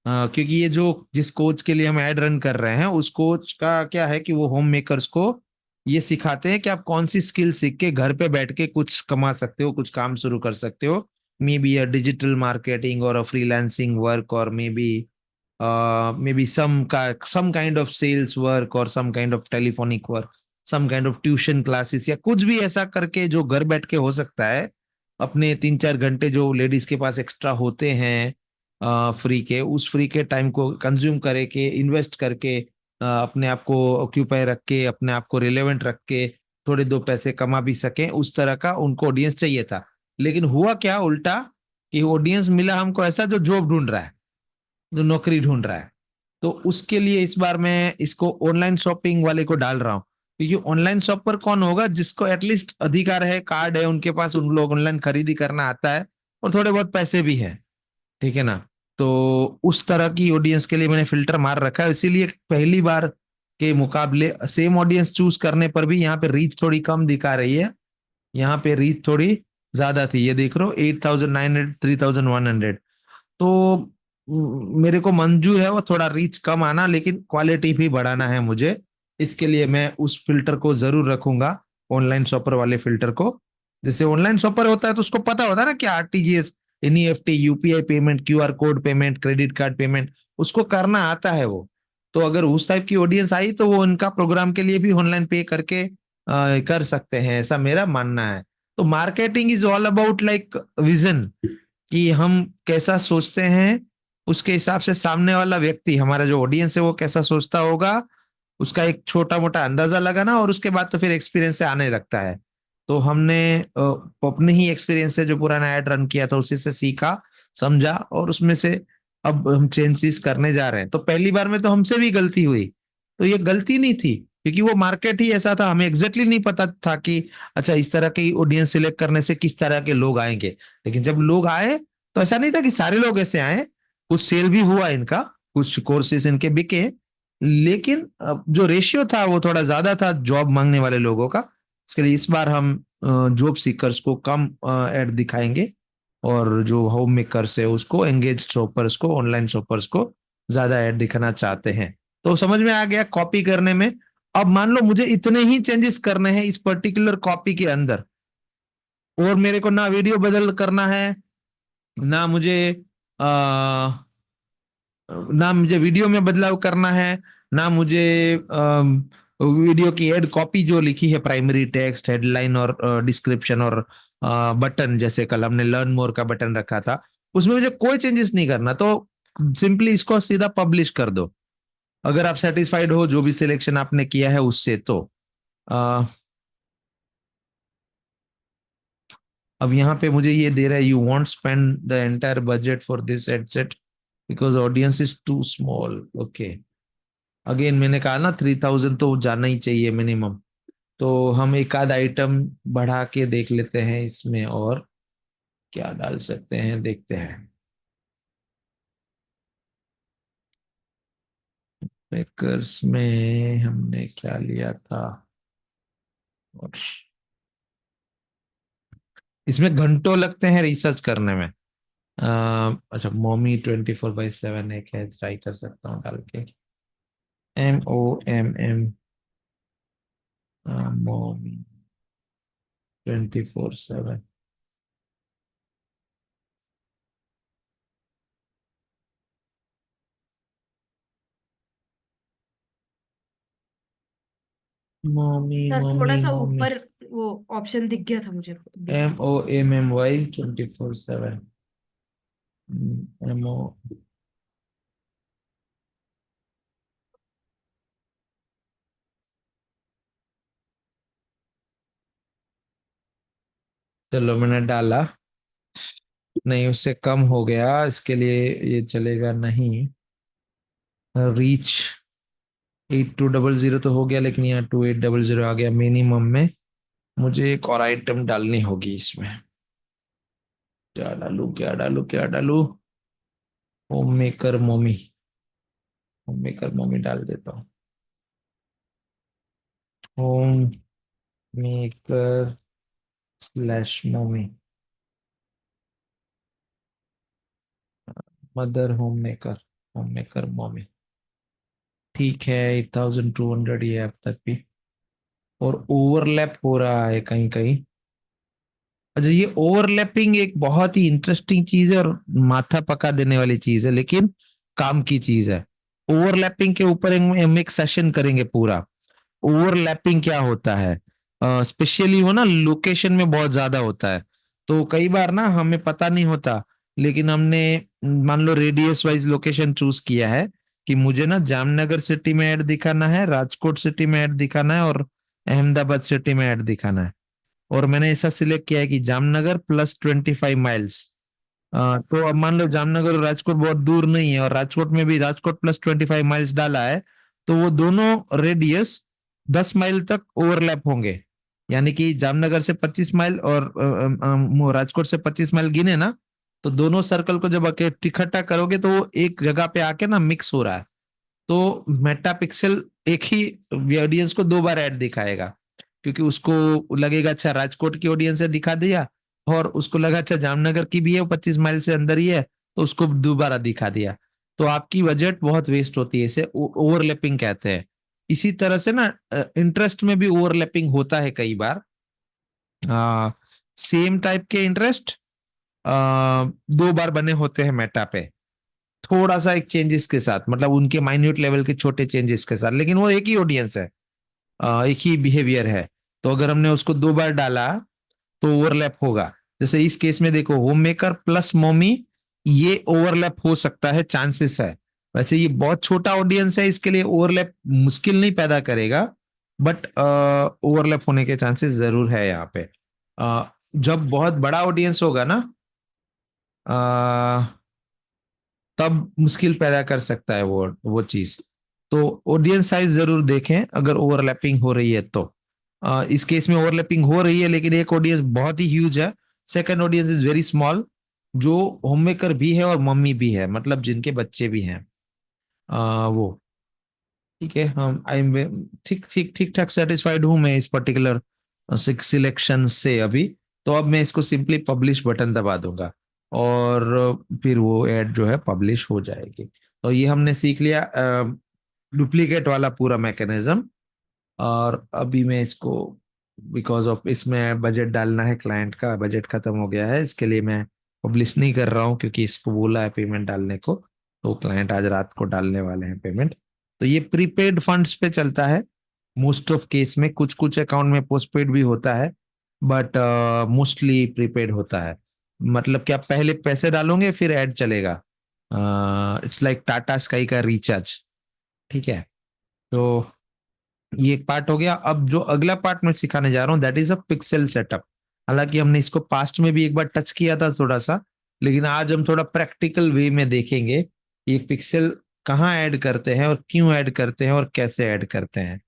क्योंकि ये जो जिस कोच के लिए हम ऐड रन कर रहे हैं, उस कोच का क्या है कि वो होम मेकर्स को ये सिखाते हैं कि आप कौन सी स्किल सीख के घर पे बैठ के कुछ कमा सकते हो, कुछ काम शुरू कर सकते हो। Maybe a digital marketing और अ फ्रीलांसिंग वर्क, और maybe some kind of sales work, और some kind of telephonic work, some kind of tuition classes, या कुछ भी ऐसा करके जो घर बैठ के हो सकता है। अपने 3-4 घंटे जो लेडीज के पास एक्स्ट्रा होते हैं फ्री के, उस फ्री के टाइम को कंज्यूम करे के, इन्वेस्ट करके, अपने आप को ऑक्यूपाई रख के, अपने आप को रिलेवेंट रख के थोड़े दो पैसे कमा भी सके, उस तरह का उनको ऑडियंस चाहिए था। लेकिन हुआ क्या उल्टा, कि ऑडियंस मिला हमको ऐसा जो जॉब ढूंढ रहा है, जो नौकरी ढूंढ रहा है। तो उसके लिए इस बार मैं इसको ऑनलाइन शॉपिंग वाले को डाल रहा हूँ, क्योंकि ऑनलाइन शॉपर कौन होगा, जिसको एटलीस्ट अधिकार है, कार्ड है उनके पास, उन लोग ऑनलाइन खरीदी करना आता है, और थोड़े बहुत पैसे भी है। ठीक है ना। तो उस तरह की ऑडियंस के लिए मैंने फिल्टर मार रखा है, इसीलिए पहली बार के मुकाबले सेम ऑडियंस चूज करने पर भी यहाँ पे रीच थोड़ी कम दिखा रही है। यहाँ पे रीच थोड़ी ज्यादा थी, ये देख रहे हो, 8,900, 3,100। तो मेरे को मंजूर है वो थोड़ा रीच कम आना, लेकिन क्वालिटी भी बढ़ाना है मुझे। इसके लिए मैं उस फिल्टर को जरूर रखूंगा, ऑनलाइन शॉपर वाले फिल्टर को। जैसे ऑनलाइन शॉपर होता है तो उसको पता होता है ना कि RTGS, NEFT, UPI payment, QR code payment, credit card payment, उसको करना आता है वो। तो अगर उस टाइप की ऑडियंस आई तो वो उनका प्रोग्राम के लिए भी ऑनलाइन पे करके कर सकते हैं, ऐसा मेरा मानना है। तो marketing is all about like vision, कि हम कैसा सोचते हैं, उसके हिसाब से सामने वाला व्यक्ति, हमारा जो ऑडियंस है वो कैसा सोचता होगा, उसका एक छोटा मोटा अंदाजा लगाना, और उसके बाद तो फिर एक्सपीरियंस से आने लगता है। तो हमने अपने ही एक्सपीरियंस से जो पुराना एड रन किया था उसी से सीखा, समझा, और उसमें से अब हम चेंजेस करने जा रहे हैं। तो पहली बार में तो हमसे भी गलती हुई, तो ये गलती नहीं थी, क्योंकि वो मार्केट ही ऐसा था, हमें एग्जैक्टली नहीं पता था कि अच्छा इस तरह की ऑडियंस सिलेक्ट करने से किस तरह के लोग आएंगे। लेकिन जब लोग आए तो ऐसा नहीं था कि सारे लोग ऐसे आए, कुछ सेल भी हुआ इनका, कुछ कोर्सेज इनके बिके, लेकिन जो रेशियो था वो थोड़ा ज्यादा था जॉब मांगने वाले लोगों का। इसके लिए इस बार हम जॉब सीकर्स को कम ऐड दिखाएंगे, और जो होम मेकर्स है उसको, एंगेज शॉपर्स को, ऑनलाइन शॉपर्स को ज्यादा ऐड दिखाना चाहते हैं। तो समझ में आ गया कॉपी करने में। अब मान लो मुझे इतने ही चेंजेस करने हैं इस पर्टिकुलर कॉपी के अंदर, और मेरे को ना वीडियो बदल करना है, ना मुझे आ, ना मुझे वीडियो में बदलाव करना है, ना मुझे वीडियो की एड कॉपी जो लिखी है, प्राइमरी टेक्स्ट, हेडलाइन और डिस्क्रिप्शन और बटन, जैसे कल हमने लर्न मोर का बटन रखा था, उसमें मुझे कोई चेंजेस नहीं करना। तो सिंपली इसको सीधा पब्लिश कर दो, अगर आप सेटिस्फाइड हो जो भी सिलेक्शन आपने किया है उससे। तो अ, अब यहाँ पे मुझे ये दे रहा है, you won't spend the entire budget for this headset because audience is too small. Okay, again मैंने कहा ना 3,000 तो जाना ही चाहिए मिनिमम। तो हम एक आध आइटम बढ़ा के देख लेते हैं इसमें, और क्या डाल सकते हैं देखते हैं। मेकर्स में हमने क्या लिया था, और इसमें घंटों लगते हैं रिसर्च करने में। अच्छा, मोमी 24/7 एक है, ट्राई कर सकता हूँ डाल के, MOMM, मोमी 24/7। मम्मी सर थोड़ा मम्मी सा मम्मी। ऊपर वो ऑप्शन दिख गया था मुझे अभी। MOMMY 24/7। MO। चलो मैंने डाला, नहीं उससे कम हो गया, इसके लिए ये चलेगा नहीं। रीच 8200 तो हो गया, लेकिन यहाँ 2800 आ गया मिनिमम में। मुझे एक और आइटम डालनी होगी इसमें। क्या डालूं क्या डालूं क्या डालूं? होम मेकर मोमी। होम मेकर मोमी डाल देता हूँ। होम मेकर स्लैश मोमी। Mother home maker. Home maker मोमी। ठीक है, 8200 ये अब तक भी। और ओवरलैप हो रहा है कहीं कहीं। अच्छा, ये ओवरलैपिंग एक बहुत ही इंटरेस्टिंग चीज है और माथा पका देने वाली चीज है, लेकिन काम की चीज है। ओवरलैपिंग के ऊपर हम एक सेशन करेंगे पूरा। ओवरलैपिंग क्या होता है, स्पेशली वो ना लोकेशन में बहुत ज्यादा होता है। तो कई बार ना हमें पता नहीं होता, लेकिन हमने मान लो रेडियस वाइज लोकेशन चूज किया है कि मुझे ना जामनगर सिटी में ऐड दिखाना है, राजकोट सिटी में ऐड दिखाना है और अहमदाबाद सिटी में ऐड दिखाना है। और मैंने ऐसा सिलेक्ट किया है कि जामनगर +25 माइल्स। तो अब मान लो जामनगर और राजकोट बहुत दूर नहीं है, और राजकोट में भी राजकोट +25 माइल्स डाला है, तो वो दोनों रेडियस 10 माइल तक ओवरलैप होंगे। यानी कि जामनगर से 25 माइल और राजकोट से 25 माइल गिने ना, तो दोनों सर्कल को जब इकट्ठा करोगे तो वो एक जगह पे आके ना मिक्स हो रहा है। तो मेटा पिक्सल एक ही ऑडियंस को 2 बार ऐड दिखाएगा, क्योंकि उसको लगेगा अच्छा राजकोट की ऑडियंस है दिखा दिया, और उसको लगा अच्छा जामनगर की भी है वो 25 माइल से अंदर ही है, तो उसको दोबारा दिखा दिया। तो आपकी बजट बहुत वेस्ट होती है, इसे ओवरलैपिंग कहते हैं। इसी तरह से ना इंटरेस्ट में भी ओवरलैपिंग होता है कई बार। सेम टाइप के इंटरेस्ट 2 बार बने होते हैं मेटा पे, थोड़ा सा एक चेंजेस के साथ, मतलब उनके माइन्यूट लेवल के छोटे चेंजेस के साथ, लेकिन वो एक ही ऑडियंस है, एक ही बिहेवियर है। तो अगर हमने उसको 2 बार डाला तो ओवरलैप होगा। जैसे इस केस में देखो, होम मेकर प्लस मॉमी, ये ओवरलैप हो सकता है, चांसेस है। वैसे ये बहुत छोटा ऑडियंस है, इसके लिए ओवरलैप मुश्किल नहीं पैदा करेगा, बट ओवरलैप होने के चांसेस जरूर है यहाँ पे। जब बहुत बड़ा ऑडियंस होगा ना, तब मुश्किल पैदा कर सकता है वो चीज। तो ऑडियंस साइज जरूर देखें अगर ओवरलैपिंग हो रही है तो। इस केस में ओवरलैपिंग हो रही है, लेकिन एक ऑडियंस बहुत ही ह्यूज है, second audience is very small, जो होममेकर भी है और मम्मी भी है, मतलब जिनके बच्चे भी हैं। वो ठीक है, हम आई एम ठीक ठीक ठीक ठाक सेटिस्फाइड हूं मैं इस पर्टिकुलर सिलेक्शन से अभी। तो अब मैं इसको सिंपली पब्लिश बटन दबा दूंगा और फिर वो ऐड जो है पब्लिश हो जाएगी। तो ये हमने सीख लिया डुप्लीकेट वाला पूरा मैकेनिज्म। और अभी मैं इसको, बिकॉज ऑफ इसमें बजट डालना है, क्लाइंट का बजट खत्म हो गया है, इसके लिए मैं पब्लिश नहीं कर रहा हूँ, क्योंकि इसको बोला है पेमेंट डालने को, तो क्लाइंट आज रात को डालने वाले हैं पेमेंट। तो ये प्रीपेड फंड्स पे चलता है मोस्ट ऑफ केस में, कुछ कुछ अकाउंट में पोस्टपेड भी होता है, बट मोस्टली प्रीपेड होता है। मतलब कि आप पहले पैसे डालोगे फिर ऐड चलेगा। इट्स लाइक टाटा स्काई का रिचार्ज। ठीक है, तो ये एक पार्ट हो गया। अब जो अगला पार्ट मैं सिखाने जा रहा हूँ that is a pixel setup. हालांकि हमने इसको पास्ट में भी एक बार टच किया था थोड़ा सा, लेकिन आज हम थोड़ा प्रैक्टिकल वे में देखेंगे ये पिक्सल कहाँ ऐड करते हैं और क्यों ऐड करते हैं और कैसे ऐड करते हैं।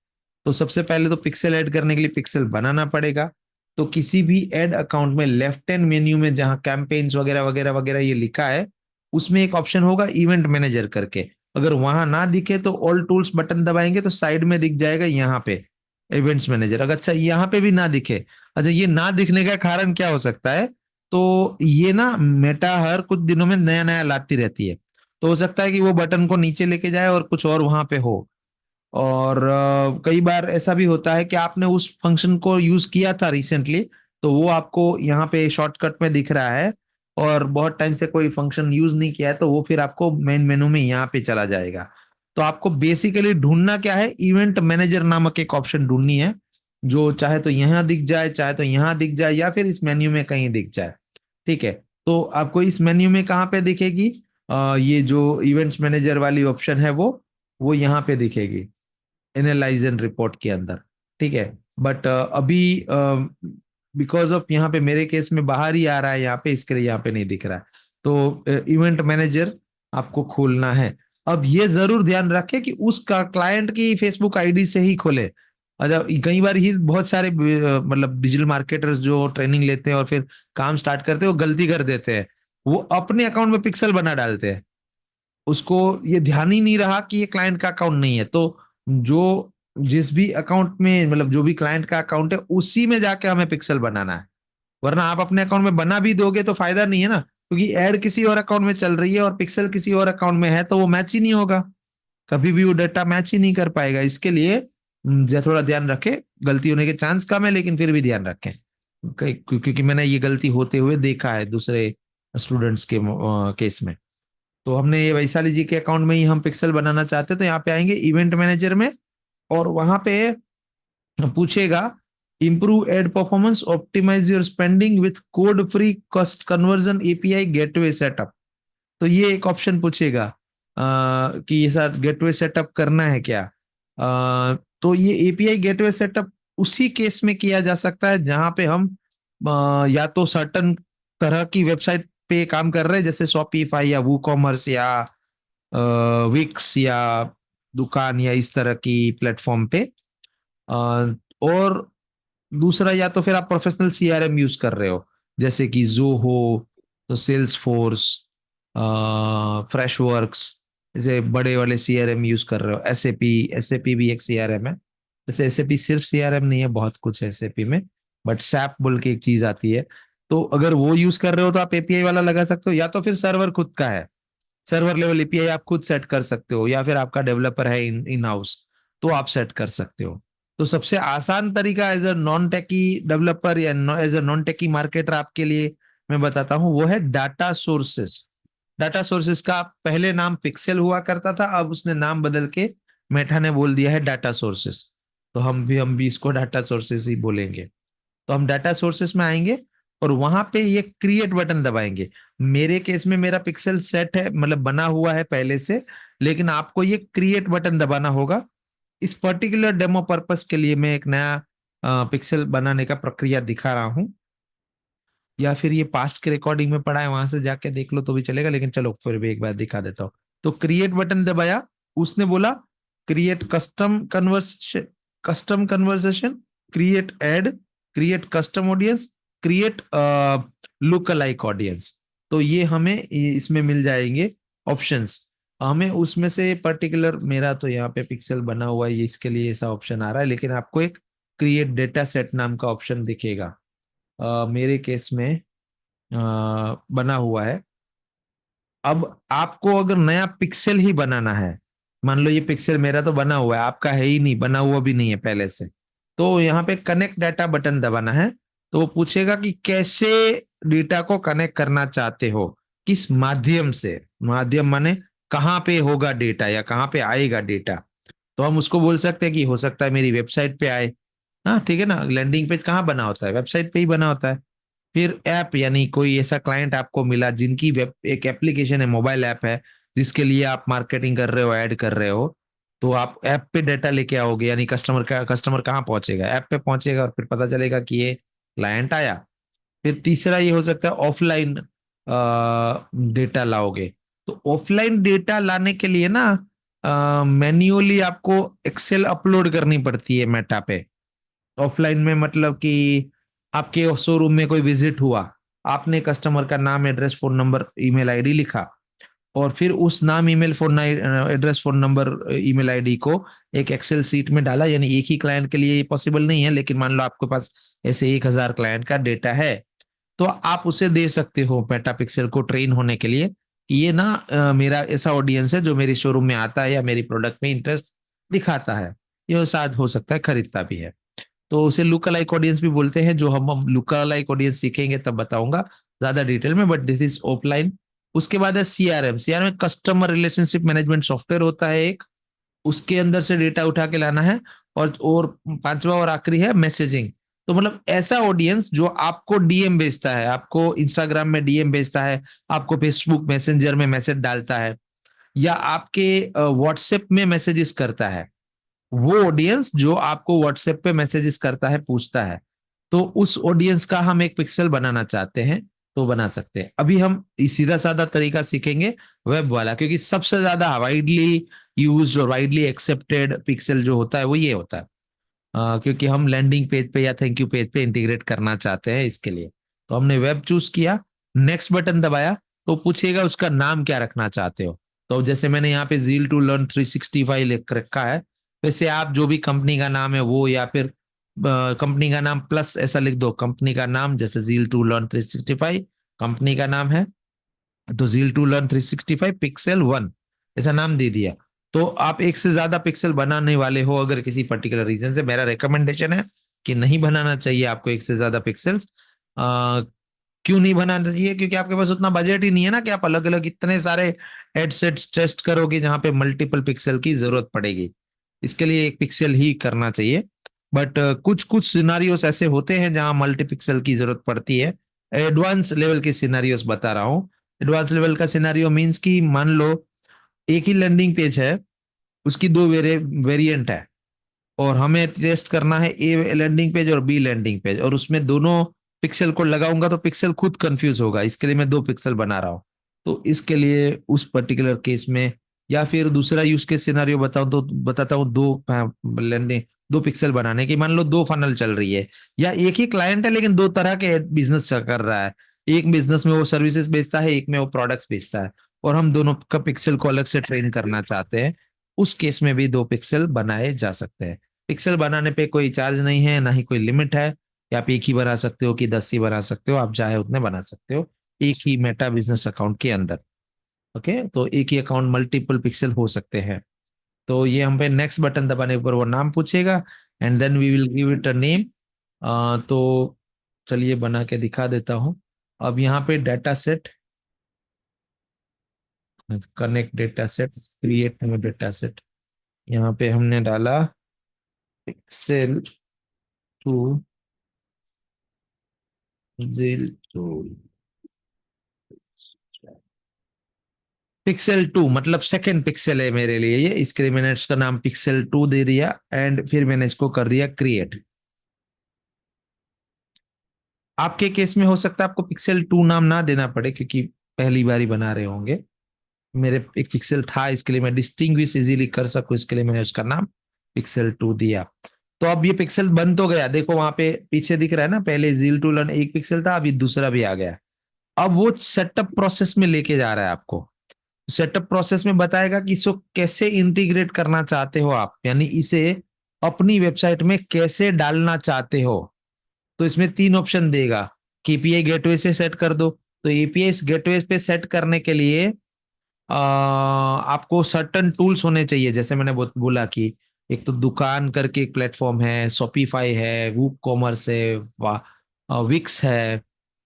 तो सबसे पहले तो पिक्सल ऐड करने के लिए पिक्सल बनाना पड़ेगा। तो किसी भी ऐड अकाउंट में लेफ्ट हैंड मेन्यू में जहां कैंपेन्स वगैरह वगैरह वगैरह ये लिखा है, उसमें एक ऑप्शन होगा इवेंट मैनेजर करके। अगर वहां ना दिखे तो ऑल टूल्स बटन दबाएंगे तो साइड में दिख जाएगा यहाँ पे इवेंट्स मैनेजर। अगर अच्छा यहाँ पे भी ना दिखे, अच्छा ये ना दिखने का कारण क्या हो सकता है, तो ये ना मेटा हर कुछ दिनों में नया नया लाती रहती है। तो हो सकता है कि वो बटन को नीचे लेके जाए और कुछ और वहां पे हो। और कई बार ऐसा भी होता है कि आपने उस फंक्शन को यूज किया था रिसेंटली, तो वो आपको यहाँ पे शॉर्टकट में दिख रहा है, और बहुत टाइम से कोई फंक्शन यूज नहीं किया है तो वो फिर आपको मेन मेनू में यहाँ पे चला जाएगा। तो आपको बेसिकली ढूंढना क्या है, इवेंट मैनेजर नामक एक ऑप्शन ढूंढनी है, जो चाहे तो यहाँ दिख जाए, चाहे तो यहाँ दिख जाए, या फिर इस मेन्यू में कहीं दिख जाए। ठीक है, तो आपको इस मेन्यू में कहाँ पे दिखेगी, ये जो इवेंट्स मैनेजर वाली ऑप्शन है वो यहाँ पे दिखेगी, एनालाइज एंड रिपोर्ट के अंदर। ठीक है, बट अभी बिकॉज ऑफ यहाँ पे मेरे केस में बाहर ही आ रहा है यहाँ पे, इसके लिए यहाँ पे नहीं दिख रहा है। तो इवेंट मैनेजर आपको खोलना है। अब ये जरूर ध्यान रखें कि उसका क्लाइंट की फेसबुक आईडी से ही खोले। अच्छा, कई बार ही बहुत सारे मतलब डिजिटल मार्केटर्स जो ट्रेनिंग लेते हैं और फिर काम स्टार्ट करते हैं, वो गलती कर देते हैं, वो अपने अकाउंट में पिक्सल बना डालते हैं, उसको ये ध्यान ही नहीं रहा कि ये क्लाइंट का अकाउंट नहीं है। तो जो जिस भी अकाउंट में, मतलब जो भी क्लाइंट का अकाउंट है, उसी में जाके हमें पिक्सल बनाना है, वरना आप अपने अकाउंट में बना भी दोगे तो फायदा नहीं है ना, क्योंकि एड किसी और अकाउंट में चल रही है और पिक्सल किसी और अकाउंट में है, तो वो मैच ही नहीं होगा, कभी भी वो डाटा मैच ही नहीं कर पाएगा। इसके लिए थोड़ा ध्यान रखें, गलती होने के चांस कम है, लेकिन फिर भी ध्यान रखें, क्योंकि मैंने ये गलती होते हुए देखा है दूसरे स्टूडेंट्स के केस में। तो हमने ये वैशाली जी के अकाउंट में ही हम पिक्सल बनाना चाहते हैं, तो यहाँ पे आएंगे इवेंट मैनेजर में, और वहां पे पूछेगा improve ad performance, optimize your spending with code free cost conversion API gateway setup। तो ये एक ऑप्शन पूछेगा कि ये साथ गेटवे सेटअप करना है क्या। तो ये एपीआई गेटवे सेटअप उसी केस में किया जा सकता है जहां पे हम या तो सर्टन तरह की वेबसाइट पे काम कर रहे हैं, जैसे शॉपिफाई या वूकॉमर्स या विक्स या दुकान या इस तरह की प्लेटफॉर्म पे, और दूसरा या तो फिर आप प्रोफेशनल सीआरएम यूज कर रहे हो, जैसे कि जोहो, तो सेल्स फोर्स, फ्रेशवर्क्स, जैसे बड़े वाले सीआरएम यूज कर रहे हो। एसएपी, एसएपी भी एक सीआरएम है, जैसे एसएपी सिर्फ सीआरएम नहीं है, बहुत कुछ है एसएपी में, बट सैप बोल के एक चीज आती है। तो अगर वो यूज कर रहे हो तो आप एपीआई वाला लगा सकते हो, या तो फिर सर्वर खुद का है, सर्वर लेवल एपीआई आप खुद सेट कर सकते हो, या फिर आपका डेवलपर है इन हाउस, तो आप सेट कर सकते हो। तो सबसे आसान तरीका as a non techie developer या as a non techie marketer आपके लिए मैं बताता हूँ, वो है डाटा सोर्सेस। डाटा सोर्सेस का पहले नाम पिक्सेल हुआ करता था, अब उसने नाम बदल के मेटा ने बोल दिया है डाटा सोर्सेस, तो हम भी इसको डाटा सोर्सेस ही बोलेंगे। तो हम डाटा सोर्सेस में आएंगे और वहां पे ये क्रिएट बटन दबाएंगे। मेरे केस में मेरा पिक्सल सेट है, मतलब बना हुआ है पहले से, लेकिन आपको ये क्रिएट बटन दबाना होगा। इस पर्टिकुलर डेमो पर्पस के लिए मैं एक नया पिक्सल बनाने का प्रक्रिया दिखा रहा हूं, या फिर ये पास्ट के रिकॉर्डिंग में पड़ा है, वहां से जाके देख लो तो भी चलेगा, लेकिन चलो फिर भी एक बार दिखा देता हूँ। तो क्रिएट बटन दबाया, उसने बोला create custom conversation, create add, create custom audience, create look alike audience. तो ये हमें इसमें मिल जाएंगे ऑप्शंस। हमें उसमें से पर्टिकुलर, मेरा तो यहाँ पे पिक्सल बना हुआ है, इसके लिए ऐसा ऑप्शन आ रहा है, लेकिन आपको एक क्रिएट डेटा सेट नाम का ऑप्शन दिखेगा। मेरे केस में बना हुआ है। अब आपको अगर नया पिक्सल ही बनाना है, मान लो ये पिक्सल मेरा तो बना हुआ है, आपका है ही नहीं, बना हुआ भी नहीं है पहले से, तो यहाँ पे कनेक्ट डाटा बटन दबाना है। तो वो पूछेगा कि कैसे डेटा को कनेक्ट करना चाहते हो, किस माध्यम से, माध्यम माने कहाँ पे होगा डेटा या कहाँ पे आएगा डेटा। तो हम उसको बोल सकते हैं कि हो सकता है मेरी वेबसाइट पे आए। हाँ ठीक है ना, लैंडिंग पेज कहाँ बना होता है, वेबसाइट पे ही बना होता है। फिर ऐप, यानी कोई ऐसा क्लाइंट आपको मिला जिनकी वेब एक एप्लीकेशन है, मोबाइल ऐप है, जिसके लिए आप मार्केटिंग कर रहे हो, ऐड कर रहे हो, तो आप ऐप पे डेटा लेके आओगे, यानी कस्टमर कहाँ पहुंचेगा, ऐप पे पहुंचेगा, और फिर पता चलेगा कि ये क्लाइंट आया। फिर तीसरा ये हो सकता है ऑफलाइन डेटा लाओगे। तो ऑफलाइन डेटा लाने के लिए ना मैन्युअली आपको एक्सेल अपलोड करनी पड़ती है मेटा पे। ऑफलाइन में मतलब कि आपके शोरूम में कोई विजिट हुआ, आपने कस्टमर का नाम, address, phone number, email ID लिखा, और फिर उस नाम, email, phone address, phone number, email ID को एक एक्सेल सीट में डाला। यानी एक ही क्लाइंट के लिए ये पॉसिबल नहीं है, लेकिन मान लो आपके पास ऐसे 1000 क्लाइंट का डेटा है, तो आप उसे दे सकते हो मेटा पिक्सल को ट्रेन होने के लिए कि ये ना मेरा ऐसा ऑडियंस है जो मेरे शोरूम में आता है या मेरी प्रोडक्ट में इंटरेस्ट दिखाता है, ये साथ हो सकता है खरीदता भी है। तो उसे लुक अलाइक ऑडियंस भी बोलते हैं, जो हम लुक अलाइक ऑडियंस सीखेंगे तब बताऊंगा ज्यादा डिटेल में, बट दिस इज ऑफलाइन। उसके बाद है CRM. CRM customer relationship management software होता है एक, उसके अंदर से डेटा उठा के लाना है। और पांचवा और आखिरी है मैसेजिंग। तो मतलब ऐसा ऑडियंस जो आपको डीएम भेजता है, आपको इंस्टाग्राम में डीएम भेजता है, आपको फेसबुक मैसेंजर में मैसेज डालता है, या आपके व्हाट्सएप में मैसेजेस करता है, वो ऑडियंस जो आपको व्हाट्सएप पे मैसेजेस करता है, पूछता है, तो उस ऑडियंस का हम एक पिक्सल बनाना चाहते हैं तो बना सकते हैं। अभी हम सीधा साधा तरीका सीखेंगे वेब वाला, क्योंकि सबसे ज्यादा वाइडली यूज्ड और वाइडली एक्सेप्टेड पिक्सल जो होता है वो ये होता है। क्योंकि हम लैंडिंग पेज पे या थैंक यू पेज पे इंटीग्रेट करना चाहते हैं इसके लिए। तो हमने वेब चूज किया, नेक्स्ट बटन दबाया, तो पूछेगा उसका नाम क्या रखना चाहते हो। तो जैसे मैंने यहाँ पे ज़ील टू लर्न 365 लिख रखा है, वैसे आप जो भी कंपनी का नाम है वो, या फिर कंपनी का नाम प्लस ऐसा लिख दो, कंपनी का नाम, जैसे ज़ील टू लर्न 365 कंपनी का नाम है, तो ज़ील टू लर्न 365 पिक्सल 1 ऐसा नाम दे दिया। तो आप एक से ज्यादा पिक्सल बनाने वाले हो अगर किसी पर्टिकुलर रीजन से, मेरा रिकमेंडेशन है कि नहीं बनाना चाहिए आपको एक से ज्यादा पिक्सल्स। क्यों नहीं बनाना चाहिए? क्योंकि आपके पास उतना बजट ही नहीं है ना कि आप अलग अलग इतने सारे एडसेट्स टेस्ट करोगे जहां पे मल्टीपल पिक्सल की जरूरत पड़ेगी। इसके लिए एक पिक्सल ही करना चाहिए। बट कुछ कुछ सिनारियोस ऐसे होते हैं जहां मल्टी पिक्सल की जरूरत पड़ती है। एडवांस लेवल के सिनारियोस बता रहा हूँ। एडवांस लेवल का सिनारियो मीन्स कि मान लो एक ही लैंडिंग पेज है, उसकी दो वेरिएंट है, और हमें टेस्ट करना है ए लैंडिंग पेज और बी लैंडिंग पेज, और उसमें दोनों पिक्सल को लगाऊंगा तो पिक्सल खुद कंफ्यूज होगा। इसके लिए मैं दो पिक्सल बना रहा हूँ। तो इसके लिए उस पर्टिकुलर केस में, या फिर दूसरा यूज केस सिनारियो बताऊं तो बताता हूँ, दो लैंडिंग, दो पिक्सल बनाने की। मान लो दो फनल चल रही है, या एक ही क्लाइंट है लेकिन दो तरह के बिजनेस कर रहा है। एक बिजनेस में वो सर्विसेज बेचता है, एक में वो प्रोडक्ट्स बेचता है, और हम दोनों का पिक्सल को अलग से ट्रेन करना चाहते हैं। उस केस में भी दो पिक्सल बनाए जा सकते हैं। पिक्सल बनाने पे कोई चार्ज नहीं है, ना ही कोई लिमिट है। या आप एक ही बना सकते हो कि 10 ही बना सकते हो, आप चाहे उतने बना सकते हो एक ही मेटा बिजनेस अकाउंट के अंदर। ओके, तो एक ही अकाउंट मल्टीपल पिक्सल हो सकते हैं। तो ये हम पे नेक्स्ट बटन दबाने पर वो नाम पूछेगा, and then we will give it a name. तो चलिए बना के दिखा देता हूँ। अब यहाँ पे data set, connect data set, create new data set, यहाँ पे हमने डाला pixel to zeal to pixel 2, मतलब सेकंड पिक्सल है मेरे लिए ये, इसके लिए मैंने इसका नाम पिक्सल 2 दे दिया, एंड फिर मैंने इसको कर दिया क्रिएट। आपके केस में हो सकता है आपको पिक्सल 2 नाम ना देना पड़े, क्योंकि पहली बार ही बना रहे होंगे। मेरे एक पिक्सल था, इसके लिए मैं डिस्टिंग्विश इजीली कर सकूं, इसके लिए मैंने उसका नाम पिक्सल 2 दिया। तो अब ये पिक्सल बन तो गया, देखो वहां पे पीछे दिख रहा है ना, पहले ज़ील टू लर्न एक पिक्सल था, अभी दूसरा भी आ गया। अब वो सेटअप प्रोसेस में लेके जा रहा है आपको। सेटअप प्रोसेस में बताएगा कि इसको कैसे इंटीग्रेट करना चाहते हो आप, यानी इसे अपनी वेबसाइट में कैसे डालना चाहते हो। तो इसमें तीन ऑप्शन देगा कि एपीआई गेटवे से सेट कर दो। तो एपीआई गेटवे पे सेट करने के लिए आपको सर्टन टूल्स होने चाहिए। जैसे मैंने बोला कि एक तो दुकान करके एक प्लेटफॉर्म है, शॉपिफाई है, वूक कॉमर्स है, विक्स है,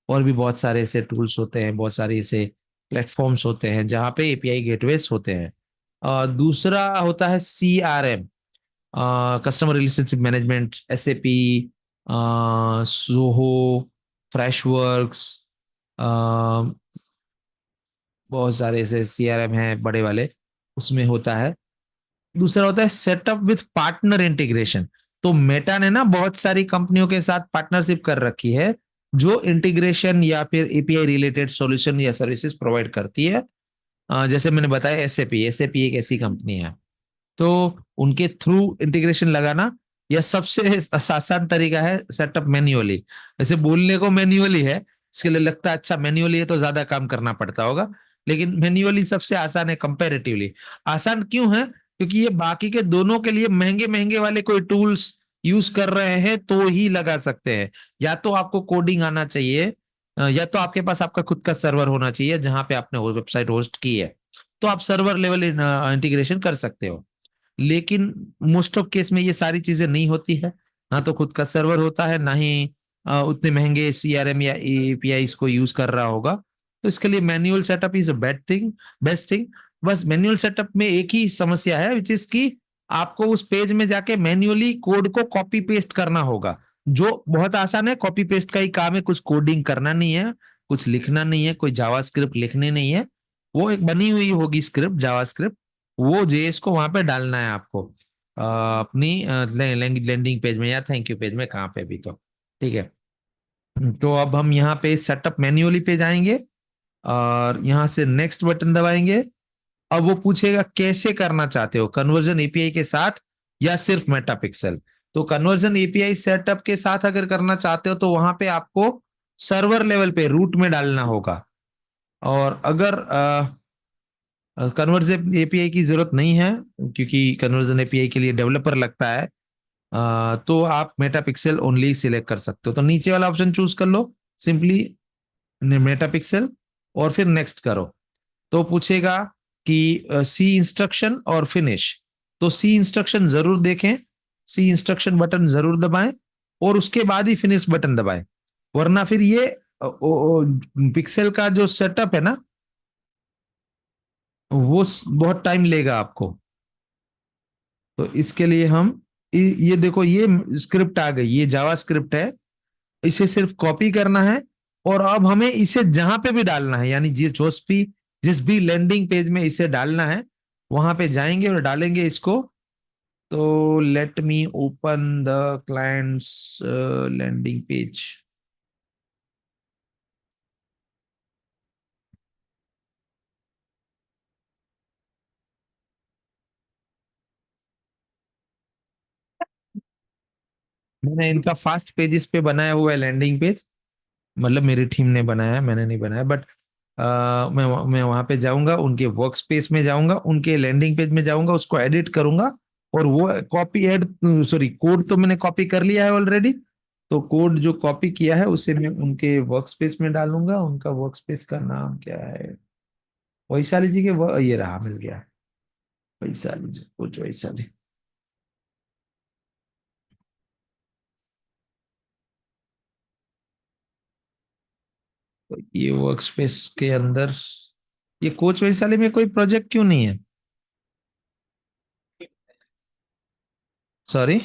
और भी बहुत सारे ऐसे टूल्स होते हैं, बहुत सारे ऐसे प्लेटफॉर्म्स होते हैं जहाँ पे एपीआई गेटवेज होते हैं। दूसरा होता है CRM, customer relationship management, SAP, Soho, Freshworks, बहुत सारे ऐसे सीआरएम हैं बड़े वाले, उसमें होता है। दूसरा होता है सेटअप विथ पार्टनर इंटीग्रेशन। तो मेटा ने ना बहुत सारी कंपनियों के साथ पार्टनरशिप कर रखी है जो इंटीग्रेशन या फिर एपीआई रिलेटेड सॉल्यूशन या सर्विसेज प्रोवाइड करती है। जैसे मैंने बताया एसएपी, एसएपी एक ऐसी कंपनी है। तो उनके थ्रू इंटीग्रेशन लगाना, यह सबसे आसान तरीका है सेटअप मैन्युअली। वैसे बोलने को मैन्युअली है, इसके लिए लगता है अच्छा मैन्युअली है तो ज्यादा काम करना पड़ता होगा, लेकिन मैन्युअली सबसे आसान है कंपैरेटिवली। आसान क्यों है? क्योंकि ये बाकी के दोनों के लिए महंगे महंगे वाले कोई टूल्स यूज कर रहे हैं तो ही लगा सकते हैं। या तो आपको कोडिंग आना चाहिए, या तो आपके पास आपका खुद का सर्वर होना चाहिए जहां पे आपने वेबसाइट होस्ट की है, तो आप सर्वर लेवल इंटीग्रेशन कर सकते हो। लेकिन मोस्ट ऑफ केस में ये सारी चीजें नहीं होती है, ना तो खुद का सर्वर होता है, ना ही उतने महंगे सीआरएम या एपीआई को यूज कर रहा होगा। तो इसके लिए manual setup is a best thing. बस मैन्युअल सेटअप में एक ही समस्या है, विच इज की आपको उस पेज में जाके मैन्युअली कोड को कॉपी पेस्ट करना होगा, जो बहुत आसान है। कॉपी पेस्ट का ही काम है, कुछ कोडिंग करना नहीं है, कुछ लिखना नहीं है, कोई जावास्क्रिप्ट लिखनी नहीं है। वो एक बनी हुई होगी स्क्रिप्ट, जावास्क्रिप्ट, वो जेएस को वहां पे डालना है आपको, अपनी लैंडिंग पेज में या थैंक यू पेज में, कहाँ पे भी। तो ठीक है। तो अब हम यहाँ पे सेटअप मैन्युअली पे जाएंगे और यहाँ से नेक्स्ट बटन दबाएंगे। अब वो पूछेगा कैसे करना चाहते हो, कन्वर्जन एपीआई के साथ या सिर्फ मेटापिक्सल। तो कन्वर्जन एपीआई सेटअप के साथ अगर करना चाहते हो तो वहां पे आपको सर्वर लेवल पे रूट में डालना होगा। और अगर कन्वर्जन एपीआई की जरूरत नहीं है, क्योंकि कन्वर्जन एपीआई के लिए डेवलपर लगता है, तो आप मेटापिक्सल ओनली सिलेक्ट कर सकते हो। तो नीचे वाला ऑप्शन चूज कर लो, सिंपली मेटापिक्सल, और फिर नेक्स्ट करो। तो पूछेगा कि सी इंस्ट्रक्शन और फिनिश। तो सी इंस्ट्रक्शन जरूर देखें, सी इंस्ट्रक्शन बटन जरूर दबाएं और उसके बाद ही फिनिश बटन दबाएं, वरना फिर ये पिक्सल का जो सेटअप है ना, वो बहुत टाइम लेगा आपको। तो इसके लिए हम ये देखो, ये स्क्रिप्ट आ गई, ये जावा स्क्रिप्ट है, इसे सिर्फ कॉपी करना है। और अब हमें इसे जहां पे भी डालना है, यानी जिस भी लैंडिंग पेज में इसे डालना है, वहां पे जाएंगे और डालेंगे इसको। तो let me open the clients landing page. मैंने इनका फास्ट पेजेस पे बनाया हुआ है लैंडिंग पेज, मतलब मेरी टीम ने बनाया है, मैंने नहीं बनाया। बट मैं वहां पे जाऊंगा, उनके वर्क स्पेस में जाऊंगा, उनके लैंडिंग पेज में जाऊंगा, उसको एडिट करूंगा, और वो कॉपी एड सॉरी कोड तो मैंने कॉपी कर लिया है ऑलरेडी। तो कोड जो कॉपी किया है उसे मैं उनके वर्क स्पेस में डालूंगा। उनका वर्क स्पेस का नाम क्या है? वैशाली जी के ये रहा, मिल गया, वैशाली जी, कुछ वैशाली। तो ये वर्क स्पेस के अंदर ये कोच वैशाली में कोई प्रोजेक्ट क्यों नहीं है? सॉरी।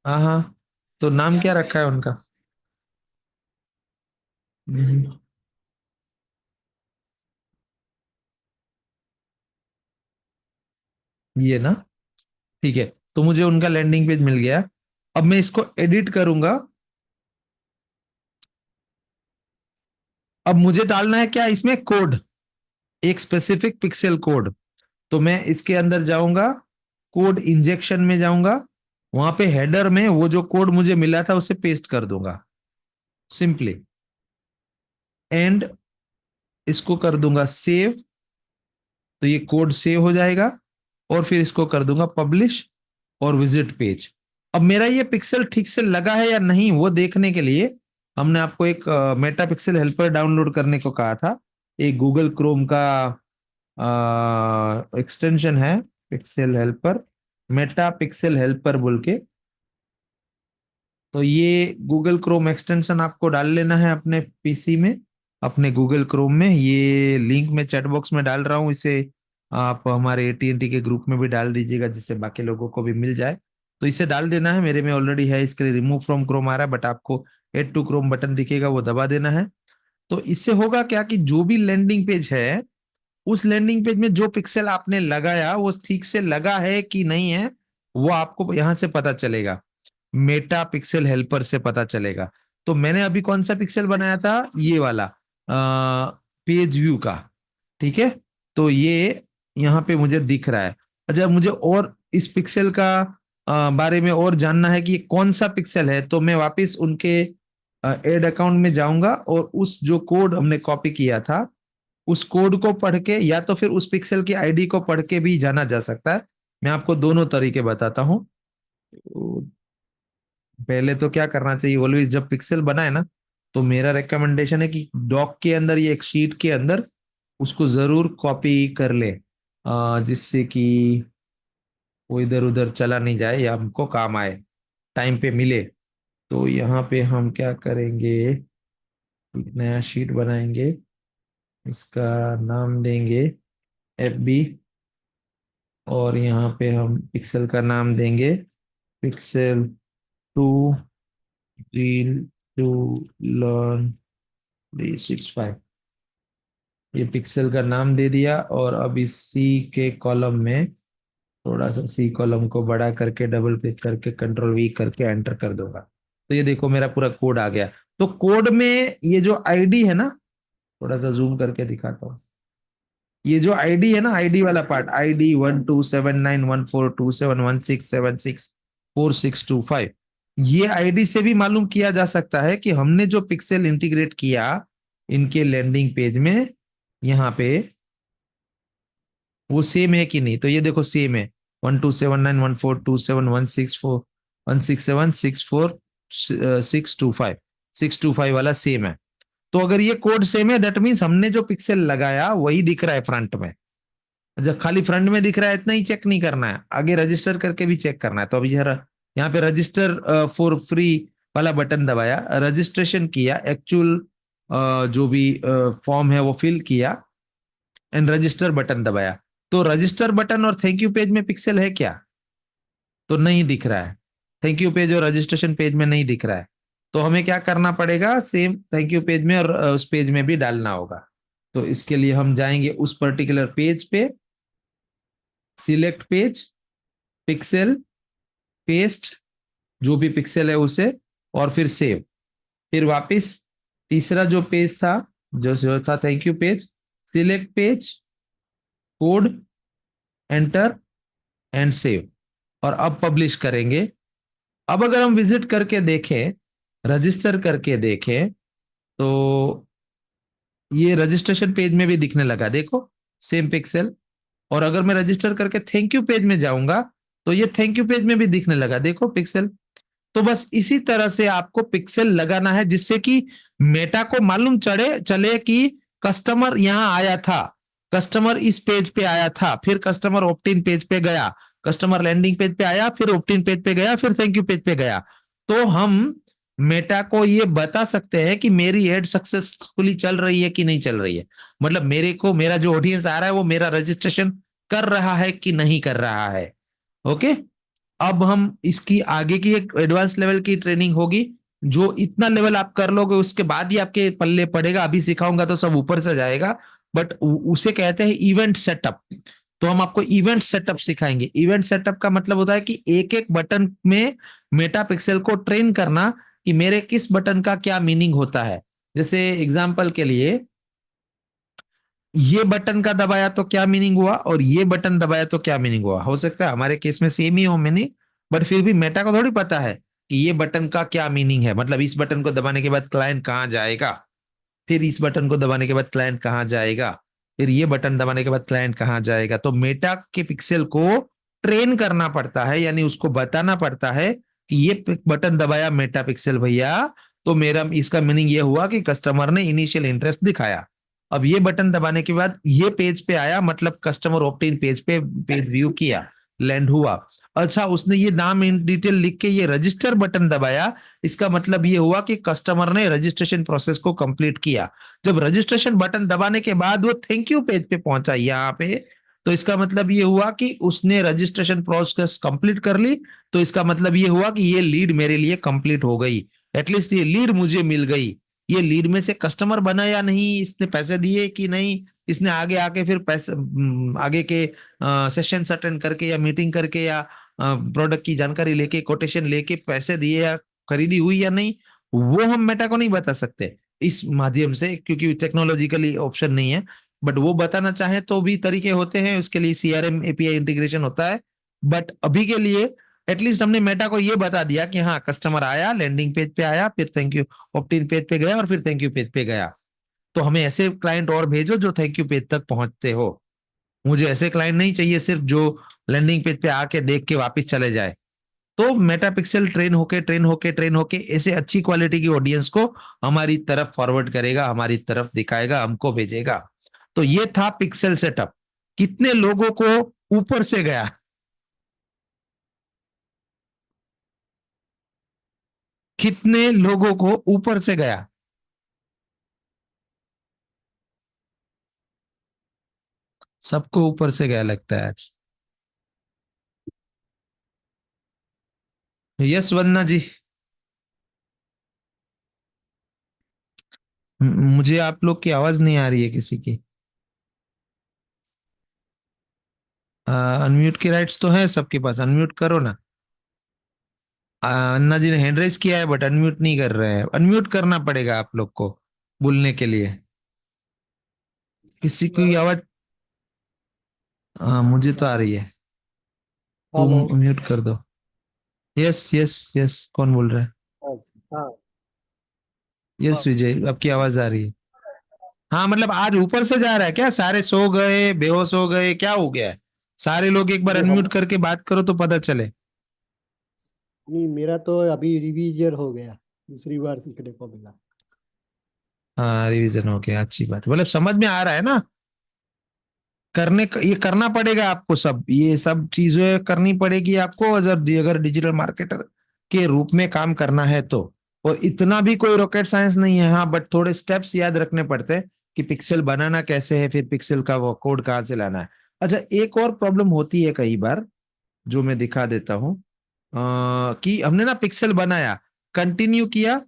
हाँ हाँ, तो नाम क्या रखा है उनका? हम्म, ये ना, ठीक है। तो मुझे उनका लैंडिंग पेज मिल गया। अब मैं इसको एडिट करूंगा। अब मुझे डालना है क्या इसमें? कोड, एक स्पेसिफिक पिक्सल कोड। तो मैं इसके अंदर जाऊंगा, कोड इंजेक्शन में जाऊंगा, वहां पे हेडर में वो जो कोड मुझे मिला था उसे पेस्ट कर दूंगा सिंपली, एंड इसको कर दूंगा सेव। तो ये कोड सेव हो जाएगा, और फिर इसको कर दूंगा पब्लिश और विजिट पेज। अब मेरा ये पिक्सल ठीक से लगा है या नहीं वो देखने के लिए हमने आपको एक मेटा पिक्सल हेल्पर डाउनलोड करने को कहा था। एक गूगल क्रोम का एक्सटेंशन है, pixel helper, Meta pixel helper बोल के। तो ये गूगल क्रोम एक्सटेंशन आपको डाल लेना है अपने पीसी में, अपने गूगल क्रोम में। ये लिंक मैं चैट बॉक्स में डाल रहा हूँ, इसे आप हमारे एटीएनटी के ग्रुप में भी डाल दीजिएगा, जिससे बाकी लोगों को भी मिल जाए। तो इसे डाल देना है, मेरे में ऑलरेडी है। इसके लिए रिमूव फ्रॉम क्रोम आ रहा है, बट आपको एड टू क्रोम बटन दिखेगा, वो दबा देना है। तो इससे होगा क्या कि जो भी लैंडिंग पेज है, उस लैंडिंग पेज में जो पिक्सल आपने लगाया वो ठीक से लगा है कि नहीं है, वो आपको यहाँ से पता चलेगा, मेटा पिक्सल हेल्पर से पता चलेगा। तो मैंने अभी कौन सा पिक्सल बनाया था? ये वाला, पेज व्यू का। ठीक है। तो ये यहाँ पे मुझे दिख रहा है। अच्छा, मुझे और इस पिक्सल का बारे में और जानना है कि ये कौन सा पिक्सल है, तो मैं वापस उनके एड अकाउंट में जाऊंगा, और उस जो कोड हमने कॉपी किया था उस कोड को पढ़ के, या तो फिर उस पिक्सल की आईडी को पढ़ के भी जाना जा सकता है। मैं आपको दोनों तरीके बताता हूँ। तो पहले तो क्या करना चाहिए, ऑलवेज जब पिक्सल बनाए ना, तो मेरा रिकमेंडेशन है कि डॉक के अंदर, ये एक शीट के अंदर उसको जरूर कॉपी कर ले, जिससे कि वो इधर उधर चला नहीं जाए या हमको काम आए, टाइम पे मिले। तो यहाँ पे हम क्या करेंगे, एक नया शीट बनाएंगे। इसका नाम देंगे FB, और यहाँ पे हम पिक्सल का नाम देंगे पिक्सल 2 रील टू लर्न 365। ये पिक्सल का नाम दे दिया, और अब इस सी के कॉलम में थोड़ा सा सी कॉलम को बड़ा करके डबल क्लिक करके Ctrl+V करके एंटर कर दूंगा। तो ये देखो मेरा पूरा कोड आ गया। तो कोड में ये जो आईडी है ना, थोड़ा सा जूम करके दिखाता हूँ। ये जो आईडी है ना, आईडी वाला पार्ट, ID 1279142716764645, ये आईडी से भी मालूम किया जा सकता है कि हमने जो पिक्सल इंटीग्रेट किया इनके लैंडिंग पेज में, यहाँ पे वो सेम है कि नहीं। तो ये देखो सेम है, 1279142716464625 वाला सेम है। तो अगर ये कोड सेम है, दैट मीन्स हमने जो पिक्सल लगाया वही दिख रहा है फ्रंट में। जब खाली फ्रंट में दिख रहा है इतना ही चेक नहीं करना है, आगे रजिस्टर करके भी चेक करना है। तो अभी यहाँ पे रजिस्टर फॉर फ्री वाला बटन दबाया, रजिस्ट्रेशन किया, एक्चुअल जो भी फॉर्म है वो फिल किया, एंड रजिस्टर बटन दबाया। तो रजिस्टर बटन और थैंक यू पेज में पिक्सल है क्या? तो नहीं दिख रहा है। थैंक यू पेज और रजिस्ट्रेशन पेज में नहीं दिख रहा है। तो हमें क्या करना पड़ेगा, सेम थैंक यू पेज में और उस पेज में भी डालना होगा। तो इसके लिए हम जाएंगे उस पर्टिकुलर पेज पे, सिलेक्ट पेज, पिक्सल, पेस्ट जो भी पिक्सल है उसे, और फिर सेव। फिर वापस तीसरा जो पेज था, जो था thank you page, select page, code, enter and save, और अब पब्लिश करेंगे। अब अगर हम विजिट करके देखें, रजिस्टर करके देखें, तो ये रजिस्ट्रेशन पेज में भी दिखने लगा, देखो सेम पिक्सल। और अगर मैं रजिस्टर करके थैंक यू पेज में जाऊंगा तो ये थैंक यू पेज में भी दिखने लगा, देखो पिक्सल। तो बस इसी तरह से आपको पिक्सल लगाना है जिससे कि मेटा को मालूम चले कि कस्टमर यहां आया था, कस्टमर इस पेज पे आया था, फिर कस्टमर ऑप्ट इन पेज पे गया, कस्टमर लैंडिंग पेज पे आया, फिर ऑप्ट इन पेज पे गया, फिर थैंक यू पेज पे गया। तो हम मेटा को ये बता सकते हैं कि मेरी एड सक्सेसफुली चल रही है कि नहीं चल रही है। मतलब मेरे को, मेरा जो ऑडियंस आ रहा है वो मेरा रजिस्ट्रेशन कर रहा है कि नहीं कर रहा है। ओके। अब हम इसकी आगे की एक एडवांस लेवल की ट्रेनिंग होगी, जो इतना लेवल आप कर लोगे उसके बाद ही आपके पल्ले पड़ेगा। अभी सिखाऊंगा तो सब ऊपर से जाएगा, बट उसे कहते हैं इवेंट सेटअप। तो हम आपको इवेंट सेटअप सिखाएंगे। इवेंट सेटअप का मतलब होता है कि एक एक बटन में मेटा पिक्सल को ट्रेन करना कि मेरे किस बटन का क्या मीनिंग होता है। जैसे एग्जाम्पल के लिए, ये बटन का दबाया तो क्या मीनिंग हुआ, और ये बटन दबाया तो क्या मीनिंग हुआ। हो सकता है हमारे केस में सेम ही हो मीनिंग, बट फिर भी मेटा को थोड़ी पता है कि ये बटन का क्या मीनिंग है। मतलब इस बटन को दबाने के बाद क्लाइंट कहाँ जाएगा, फिर इस बटन को दबाने के बाद क्लाइंट कहाँ जाएगा, फिर ये बटन दबाने के बाद क्लाइंट कहाँ जाएगा। तो मेटा के पिक्सल को ट्रेन करना पड़ता है, यानी उसको बताना पड़ता है कि ये बटन दबाया मेटा पिक्सल भैया, तो मेरा इसका मीनिंग ये हुआ कि कस्टमर ने इनिशियल इंटरेस्ट दिखाया। अब ये बटन दबाने के बाद ये पेज पे आया, मतलब कस्टमर ऑप्ट इन पेज पे पेज व्यू किया, लैंड हुआ। अच्छा, उसने ये नाम इन डिटेल लिख के ये रजिस्टर बटन दबाया, इसका मतलब ये हुआ कि कस्टमर ने रजिस्ट्रेशन प्रोसेस को कंप्लीट किया। जब रजिस्ट्रेशन बटन दबाने के बाद वो थैंक यू पेज पे पहुंचा यहाँ पे, तो इसका मतलब ये हुआ कि उसने रजिस्ट्रेशन प्रोसेस कंप्लीट कर ली। तो इसका मतलब ये हुआ कि ये लीड मेरे लिए कंप्लीट हो गई, एटलीस्ट ये लीड मुझे मिल गई। ये लीड में से कस्टमर बना या नहीं, इसने पैसे दिए कि नहीं, इसने आगे आके फिर पैसे आगे के सेशन अटेंड करके या मीटिंग करके या प्रोडक्ट की जानकारी लेके कोटेशन लेके पैसे दिए या खरीदी हुई या नहीं, वो हम मेटा को नहीं बता सकते इस माध्यम से, क्योंकि टेक्नोलॉजिकली ऑप्शन नहीं है। बट वो बताना चाहे तो भी तरीके होते हैं, उसके लिए CRM API इंटीग्रेशन होता है। बट अभी के लिए एटलीस्ट हमने मेटा को ये बता दिया कि हाँ, कस्टमर आया, लैंडिंग पेज पे आया, फिर thank you opt in page पे गया, और फिर थैंक यू पेज पे गया। तो हमें ऐसे क्लाइंट और भेजो जो थैंक यू पेज तक पहुंचते हो। मुझे ऐसे क्लाइंट नहीं चाहिए सिर्फ जो लैंडिंग पेज पे आके देख के वापस चले जाए। तो मेटा पिक्सल ट्रेन होके ऐसे अच्छी क्वालिटी की ऑडियंस को हमारी तरफ फॉरवर्ड करेगा, हमारी तरफ दिखाएगा, हमको भेजेगा। तो ये था पिक्सल सेटअप। कितने लोगों को ऊपर से गया? कितने लोगों को ऊपर से गया? सबको ऊपर से गया लगता है आज। यस वंदना जी। मुझे आप लोग की आवाज नहीं आ रही है किसी की। अनम्यूट की राइट्स तो है सबके पास, अनम्यूट करो ना। अन्ना जी ने हैंड रेज किया है बट अनम्यूट नहीं कर रहे हैं, अनम्यूट करना पड़ेगा आप लोग को बोलने के लिए। किसी की आवाज। मुझे तो आ रही है। तुम हेलो। म्यूट कर दो। यस यस यस, कौन बोल रहा है? हाँ। यस विजय, आपकी आवाज आ रही है। हाँ मतलब आज ऊपर से जा रहा है क्या? सारे सो गए, बेहोश हो गए, क्या हो गया है? सारे लोग एक बार नहीं अनम्यूट हम करके बात करो तो पता चले। नहीं, मेरा तो अभी रिवीजन हो गया, दूसरी बार सीखने को मिला। हाँ रिवीजन हो गया, अच्छी बात है। मतलब समझ में आ रहा है ना? ये करना पड़ेगा आपको, सब ये सब चीजें करनी पड़ेगी आपको अगर डिजिटल मार्केटर के रूप में काम करना है तो। और इतना भी कोई रॉकेट साइंस नहीं है, हाँ बट थोड़े स्टेप्स याद रखने पड़ते हैं कि पिक्सल बनाना कैसे है, फिर पिक्सल का वो कोड कहाँ से लाना है। अच्छा, एक और प्रॉब्लम होती है कई बार, जो मैं दिखा देता हूँ। कि हमने ना पिक्सल बनाया, कंटिन्यू किया,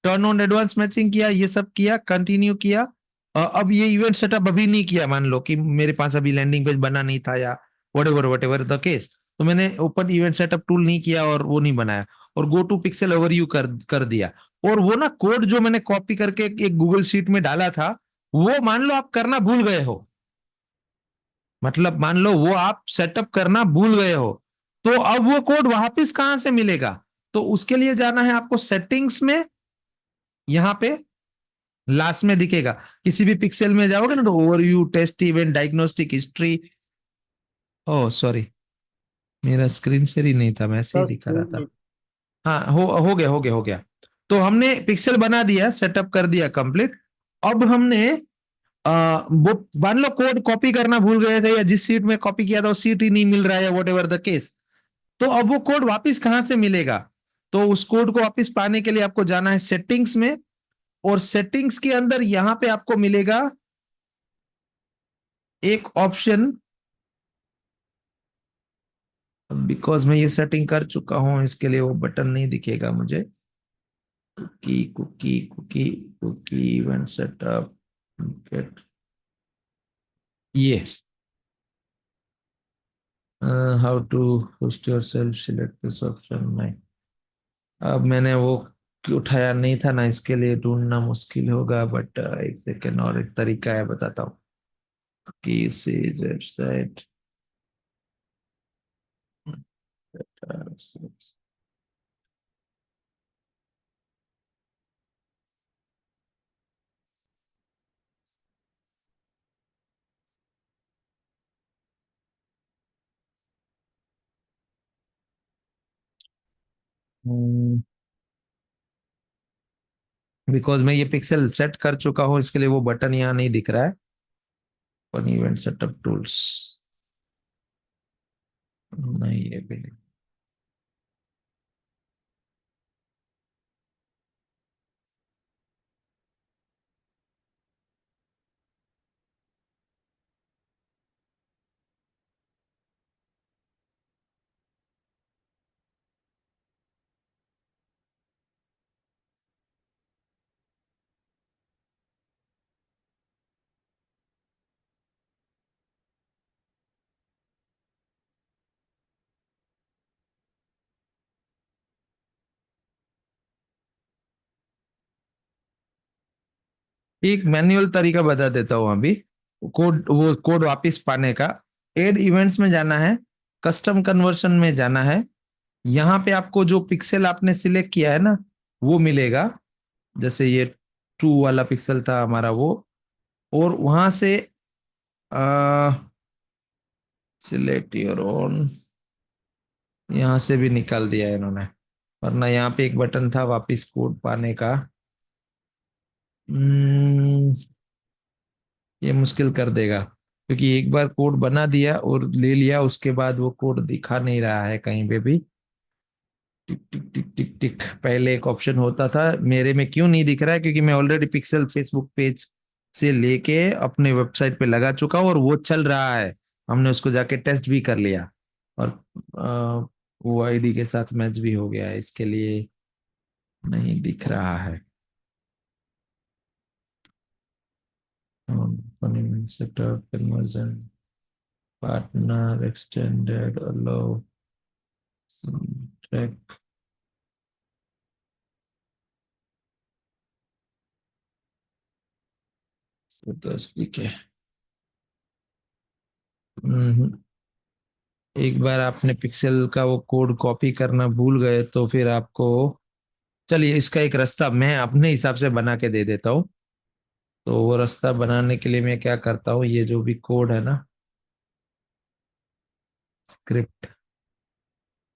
टर्न ऑन एडवांस मैचिंग किया, ये सब किया, कंटिन्यू किया। अब ये इवेंट सेटअप अभी नहीं किया, मान लो कि मेरे पास अभी लैंडिंग पेज बना नहीं था या वट एवर द केस, तो मैंने ओपन इवेंट सेटअप टूल नहीं किया और वो नहीं बनाया, और गो टू पिक्सल ओवरव्यू कर दिया। और वो ना कोड जो मैंने कॉपी करके एक गूगल शीट में डाला था, वो मान लो आप करना भूल गए हो, मतलब मान लो वो आप सेटअप करना भूल गए हो, तो अब वो कोड वापस कहां से मिलेगा? तो उसके लिए जाना है आपको सेटिंग्स में, यहां पे लास्ट में दिखेगा, किसी भी पिक्सल में जाओगे ना तो overview, test event, diagnostic history. Oh sorry, मेरा स्क्रीन शेयर ही नहीं था, मैं ऐसे ही सर दिखा रहा स्क्रीन था। नहीं। हाँ हो गया। तो हमने पिक्सल बना दिया, सेटअप कर दिया कंप्लीट। अब हमने वो मान लो कोड कॉपी करना भूल गए थे, या जिस सीट में कॉपी किया था वो सीट ही नहीं मिल रहा है, वट एवर द केस, तो अब वो कोड वापस कहां से मिलेगा? तो उस कोड को वापस पाने के लिए आपको जाना है सेटिंग्स में, और सेटिंग्स के अंदर यहां पे आपको मिलेगा एक ऑप्शन। बिकॉज मैं ये सेटिंग कर चुका हूं, इसके लिए वो बटन नहीं दिखेगा मुझे। Cookie cookie cookie cookie event setup, get, ये how to host yourself, select this option. नहीं, अब मैंने वो उठाया नहीं था ना, इसके लिए ढूंढना मुश्किल होगा, बट एक सेकेंड, और एक तरीका है बताता हूँ। की से वेबसाइट, बिकॉज मैं ये पिक्सल सेट कर चुका हूँ, इसके लिए वो बटन यहाँ नहीं दिख रहा है। वन इवेंट सेटअप टूल्स, नहीं ये भी नहीं। एक मैन्युअल तरीका बता देता हूँ अभी, वो कोड वापस पाने का। एड इवेंट्स में जाना है, कस्टम कन्वर्शन में जाना है, यहाँ पे आपको जो पिक्सल आपने सिलेक्ट किया है ना वो मिलेगा, जैसे ये ट्रू वाला पिक्सल था हमारा वो, और वहां से सिलेक्ट योर ओन, यहाँ से भी निकाल दिया है इन्होंने, वरना यहाँ पे एक बटन था वापस कोड पाने का। हम्म, ये मुश्किल कर देगा, क्योंकि एक बार कोड बना दिया और ले लिया, उसके बाद वो कोड दिखा नहीं रहा है कहीं पे भी। टिक टिक टिक टिक टिक, पहले एक ऑप्शन होता था, मेरे में क्यों नहीं दिख रहा है? क्योंकि मैं ऑलरेडी पिक्सल फेसबुक पेज से लेके अपने वेबसाइट पे लगा चुका हूं और वो चल रहा है। हमने उसको जाके टेस्ट भी कर लिया और वो आईडी के साथ मैच भी हो गया है। इसके लिए नहीं दिख रहा है। सेटअप कन्वर्जन पार्टनर एक्सटेंडेड अलो ट्रैक। ठीक है। हम्म, एक बार आपने पिक्सेल का वो कोड कॉपी करना भूल गए तो फिर आपको, चलिए इसका एक रास्ता मैं अपने हिसाब से बना के दे देता हूँ। तो वो रास्ता बनाने के लिए मैं क्या करता हूँ, ये जो भी कोड है ना, स्क्रिप्ट,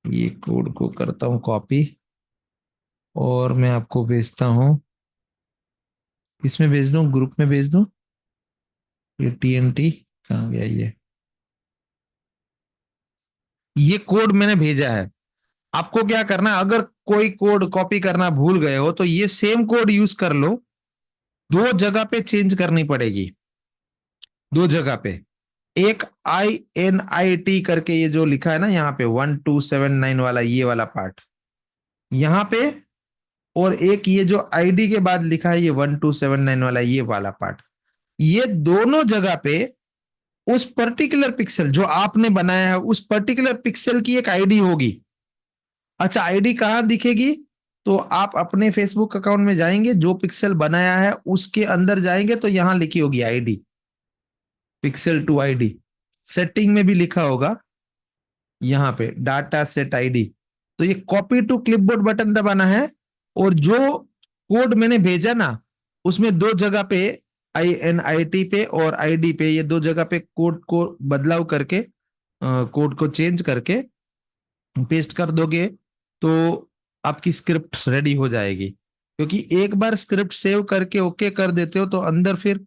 ये कोड को करता हूँ कॉपी और मैं आपको भेजता हूँ। इसमें भेज दूँ, ग्रुप में भेज दूँ। ये TNT कहाँ गया ये कोड मैंने भेजा है। आपको क्या करना है, अगर कोई कोड कॉपी करना भूल गए हो तो ये सेम कोड यूज कर लो। दो जगह पे चेंज करनी पड़ेगी, दो जगह पे। एक INIT करके ये जो लिखा है ना यहाँ पे 1279 वाला, ये वाला पार्ट यहाँ पे, और एक ये जो ID के बाद लिखा है ये 1279 वाला, ये वाला पार्ट, ये दोनों जगह पे उस पर्टिकुलर पिक्सल जो आपने बनाया है उस पर्टिकुलर पिक्सल की एक ID होगी। अच्छा, ID कहाँ दिखेगी? तो आप अपने फेसबुक अकाउंट में जाएंगे, जो पिक्सल बनाया है उसके अंदर जाएंगे तो यहां लिखी होगी ID, pixel two ID। Setting में भी लिखा होगा यहाँ पे डाटा सेट ID। तो ये कॉपी टू क्लिपबोर्ड बटन दबाना है और जो कोड मैंने भेजा ना उसमें दो जगह पे INIT पे और ID पे, ये दो जगह पे कोड को बदलाव करके, कोड को चेंज करके पेस्ट कर दोगे तो आपकी स्क्रिप्ट रेडी हो जाएगी। क्योंकि एक बार स्क्रिप्ट सेव करके ओके कर देते हो तो अंदर फिर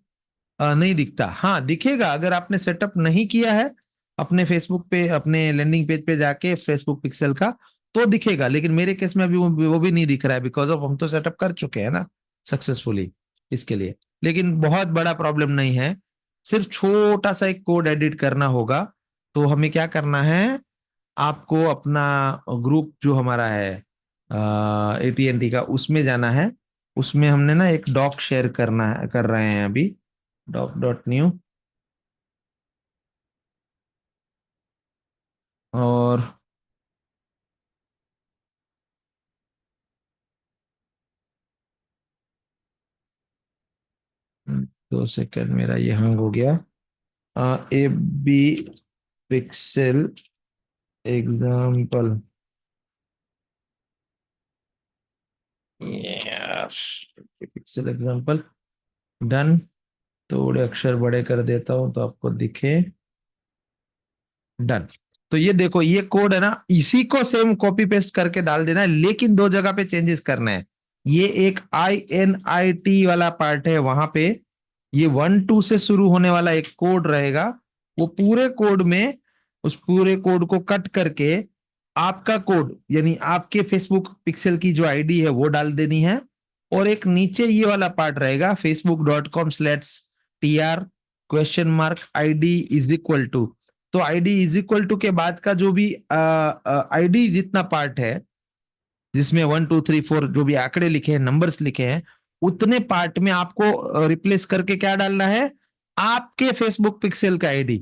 नहीं दिखता। हाँ दिखेगा, अगर आपने सेटअप नहीं किया है अपने फेसबुक पे, अपने लैंडिंग पेज पे जाके फेसबुक पिक्सल का, तो दिखेगा। लेकिन मेरे केस में अभी वो भी नहीं दिख रहा है, बिकॉज ऑफ हम तो सेटअप कर चुके हैं ना सक्सेसफुली इसके लिए। लेकिन बहुत बड़ा प्रॉब्लम नहीं है, सिर्फ छोटा सा एक कोड एडिट करना होगा। तो हमें क्या करना है, आपको अपना ग्रुप जो हमारा है AT&T का, उसमें जाना है। उसमें हमने ना एक डॉक शेयर करना है, कर रहे हैं अभी, doc.new। और 2 सेकंड, मेरा ये हैंग हो गया। AB pixel example, pixel example done. थोड़े अक्षर बड़े कर देता हूं तो आपको दिखे, डन। तो ये देखो, ये कोड है ना, इसी को सेम कॉपी पेस्ट करके डाल देना है, लेकिन दो जगह पे चेंजेस करना है। ये एक INIT वाला पार्ट है, वहां पे ये 1 2 से शुरू होने वाला एक कोड रहेगा। वो पूरे कोड में, उस पूरे कोड को कट करके आपका कोड यानी आपके फेसबुक पिक्सल की जो ID है वो डाल देनी है। और एक नीचे ये वाला पार्ट रहेगा, facebook.com/tr?ID इज इक्वल टू। तो ID इज इक्वल टू के बाद का जो भी ID जितना पार्ट है, जिसमें 1 2 3 4 जो भी आंकड़े लिखे हैं, नंबर्स लिखे हैं, उतने पार्ट में आपको रिप्लेस करके क्या डालना है, आपके फेसबुक पिक्सल का ID।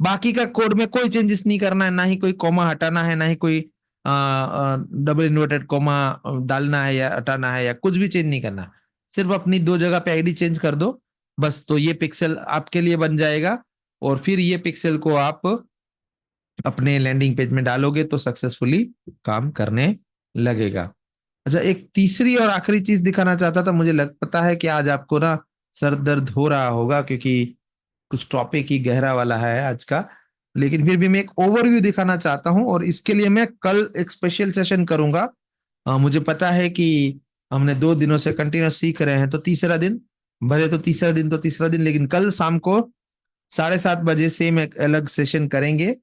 बाकी का कोड में कोई चेंजेस नहीं करना है, ना ही कोई कॉमा हटाना है, ना ही कोई डबल इन्वर्टेड कॉमा डालना है या हटाना है, या कुछ भी चेंज नहीं करना। सिर्फ अपनी दो जगह पे ID चेंज कर दो बस, तो ये पिक्सल आपके लिए बन जाएगा। और फिर ये पिक्सल को आप अपने लैंडिंग पेज में डालोगे तो सक्सेसफुली काम करने लगेगा। अच्छा, एक तीसरी और आखिरी चीज दिखाना चाहता था। मुझे पता है कि आज आपको ना सर दर्द हो रहा होगा, क्योंकि कुछ टॉपिक ही गहरा वाला है आज का। लेकिन फिर भी मैं एक ओवरव्यू दिखाना चाहता हूं, और इसके लिए मैं कल एक स्पेशल सेशन करूंगा। मुझे पता है कि हमने 2 दिनों से कंटिन्यूस सीख रहे हैं, तो तीसरा दिन, भले तो तीसरा दिन तो तीसरा दिन, लेकिन कल शाम को 7:30 बजे से मैं एक अलग सेशन करेंगे।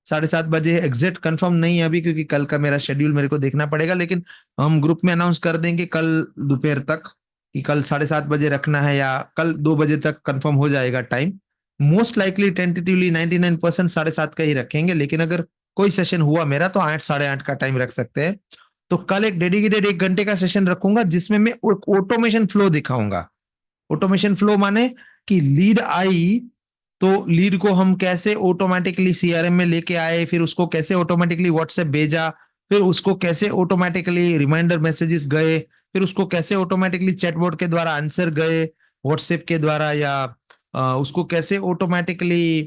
7:30 बजे एग्जैक्ट कंफर्म नहीं है अभी, क्योंकि कल का मेरा शेड्यूल मेरे को देखना पड़ेगा, लेकिन हम ग्रुप में अनाउंस कर देंगे कल दोपहर तक कि कल 7:30 बजे रखना है या कल 2 बजे तक कंफर्म हो जाएगा टाइम। मोस्ट लाइकली टेंटेटिवली 99% 7:30 का ही रखेंगे, लेकिन अगर कोई सेशन हुआ मेरा तो 8, 8:30 का टाइम रख सकते हैं। तो कल एक डेडिकेटेड 1 घंटे का सेशन रखूंगा जिसमें मैं ऑटोमेशन फ्लो दिखाऊंगा। ऑटोमेशन फ्लो माने कि लीड आई तो लीड को हम कैसे ऑटोमेटिकली सीआरएम में लेके आए, फिर उसको कैसे ऑटोमेटिकली व्हाट्सएप भेजा, फिर उसको कैसे ऑटोमेटिकली रिमाइंडर मैसेजेस गए, फिर उसको कैसे ऑटोमेटिकली चैटबॉट के द्वारा आंसर गए व्हाट्सएप के द्वारा, या उसको कैसे ऑटोमेटिकली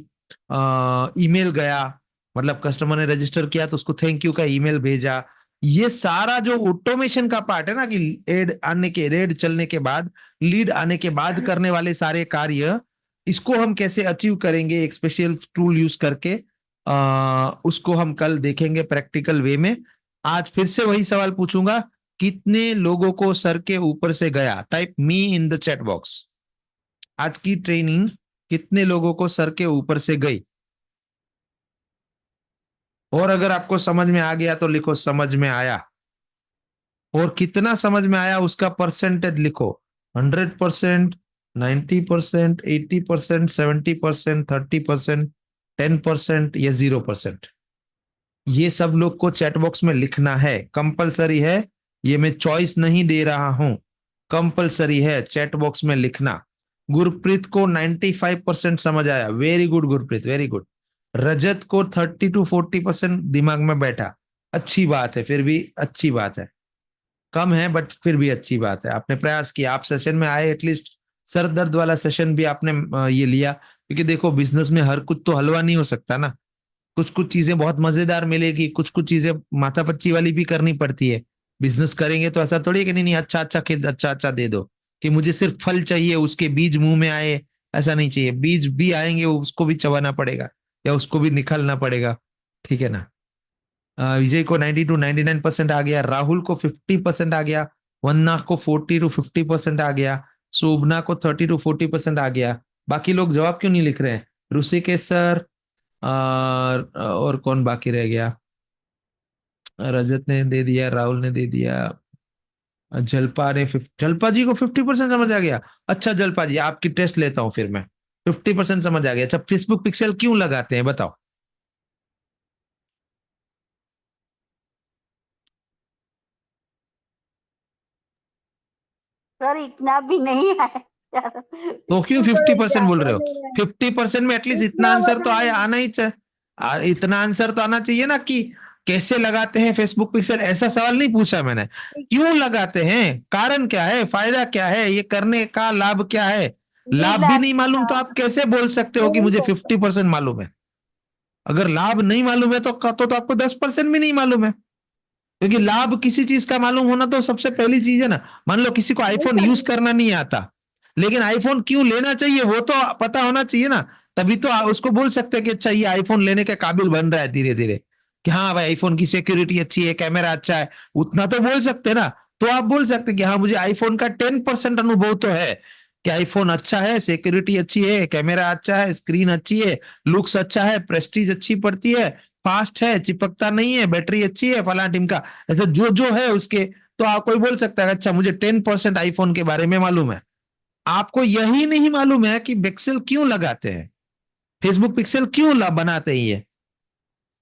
ईमेल गया, मतलब कस्टमर ने रजिस्टर किया तो उसको थैंक यू का ईमेल भेजा। ये सारा जो ऑटोमेशन का पार्ट है ना, कि एड चलने के बाद, लीड आने के बाद करने वाले सारे कार्य, इसको हम कैसे अचीव करेंगे एक स्पेशल टूल यूज करके, उसको हम कल देखेंगे प्रैक्टिकल वे में। आज फिर से वही सवाल पूछूंगा, कितने लोगों को सर के ऊपर से गया? Type me in the chat box. आज की ट्रेनिंग कितने लोगों को सर के ऊपर से गई? और अगर आपको समझ में आ गया तो लिखो समझ में आया, और कितना समझ में आया उसका परसेंटेज लिखो। 100%, 90%, 80%, 70%, 30%, 10% या 0%। ये सब लोग को चैट बॉक्स में लिखना है, कंपलसरी है। ये मैं चॉइस नहीं दे रहा हूं, कंपलसरी है चैट बॉक्स में लिखना। गुरप्रीत को 95% समझ आया, very good Gurpreet, very good. Rajat को 30 to 40% दिमाग में बैठा, अच्छी बात है, फिर भी अच्छी बात है, कम है बट फिर भी अच्छी बात है, आपने प्रयास किया, आप सेशन में आए, एटलीस्ट सर दर्द वाला सेशन भी आपने ये लिया। क्योंकि देखो बिजनेस में हर कुछ तो हलवा नहीं हो सकता ना, कुछ कुछ चीजें बहुत मजेदार मिलेगी, कुछ कुछ चीजें माथा पच्ची वाली भी करनी पड़ती है। बिजनेस करेंगे तो ऐसा थोड़ी है कि नहीं नहीं अच्छा अच्छा खेल अच्छा अच्छा दे दो, कि मुझे सिर्फ फल चाहिए उसके बीज मुंह में आए, ऐसा नहीं चाहिए। बीज भी आएंगे उसको भी चबाना पड़ेगा या उसको भी निकालना पड़ेगा, ठीक है ना। विजय को 90 to 99% आ गया, राहुल को 50% आ गया, वन्ना को 40 to 50% आ गया, शोभना को 30 to 40% आ गया। बाकी लोग जवाब क्यों नहीं लिख रहे हैं? ऋषिकेश सर, और कौन बाकी रह गया? रजत ने दे दिया, राहुल ने दे दिया, जलपा ने जलपा जी को 50% समझ आ गया। अच्छा जलपा जी आपकी टेस्ट लेता हूं फिर मैं, 50% समझ आ गया। अच्छा फेसबुक पिक्सल क्यों लगाते हैं बताओ? सर इतना भी नहीं है यार, तो क्यों थोड़ा 50% बोल ज्यादा रहे हो? ले रहे हैं। 50% में एटलीस्ट इतना इतना आंसर तो बता आए, नहीं। आना ही चाहिए। इतना आंसर तो आना चाहिए ना, कि कैसे लगाते हैं फेसबुक पिक्सल, ऐसा सवाल नहीं पूछा मैंने। क्यों लगाते हैं, कारण क्या है, फायदा क्या है, ये करने का लाभ क्या है? ये लाभ भी लाभ नहीं मालूम तो हाँ, आप कैसे बोल सकते हो कि यही मुझे तो 50% मालूम है? अगर लाभ नहीं मालूम है तो आपको 10% भी नहीं मालूम है। क्योंकि लाभ किसी चीज का मालूम होना तो सबसे पहली चीज है ना। मान लो किसी को ये आईफोन यूज सर करना नहीं आता, लेकिन आईफोन क्यों लेना चाहिए वो तो पता होना चाहिए ना। तभी तो उसको बोल सकते हैं कि अच्छा ये आईफोन लेने के काबिल बन रहा है धीरे धीरे, कि हाँ भाई आईफोन की सिक्योरिटी अच्छी है, कैमरा अच्छा है, उतना तो बोल सकते हैं ना। तो आप बोल सकते हैं कि हाँ मुझे आईफोन का 10% अनुभव तो है, कि आईफोन अच्छा है, सिक्योरिटी अच्छी है, कैमरा अच्छा है, स्क्रीन अच्छी है, लुक्स अच्छा है, प्रेस्टीज अच्छी पड़ती है, फास्ट है, चिपकता नहीं है, बैटरी अच्छी है, फला टीम का, ऐसा जो जो है उसके। तो आप कोई बोल सकता है अच्छा मुझे 10% आईफोन के बारे में मालूम है। आपको यही नहीं मालूम है कि पिक्सल क्यों लगाते हैं, फेसबुक पिक्सल क्यों बनाते हैं ये।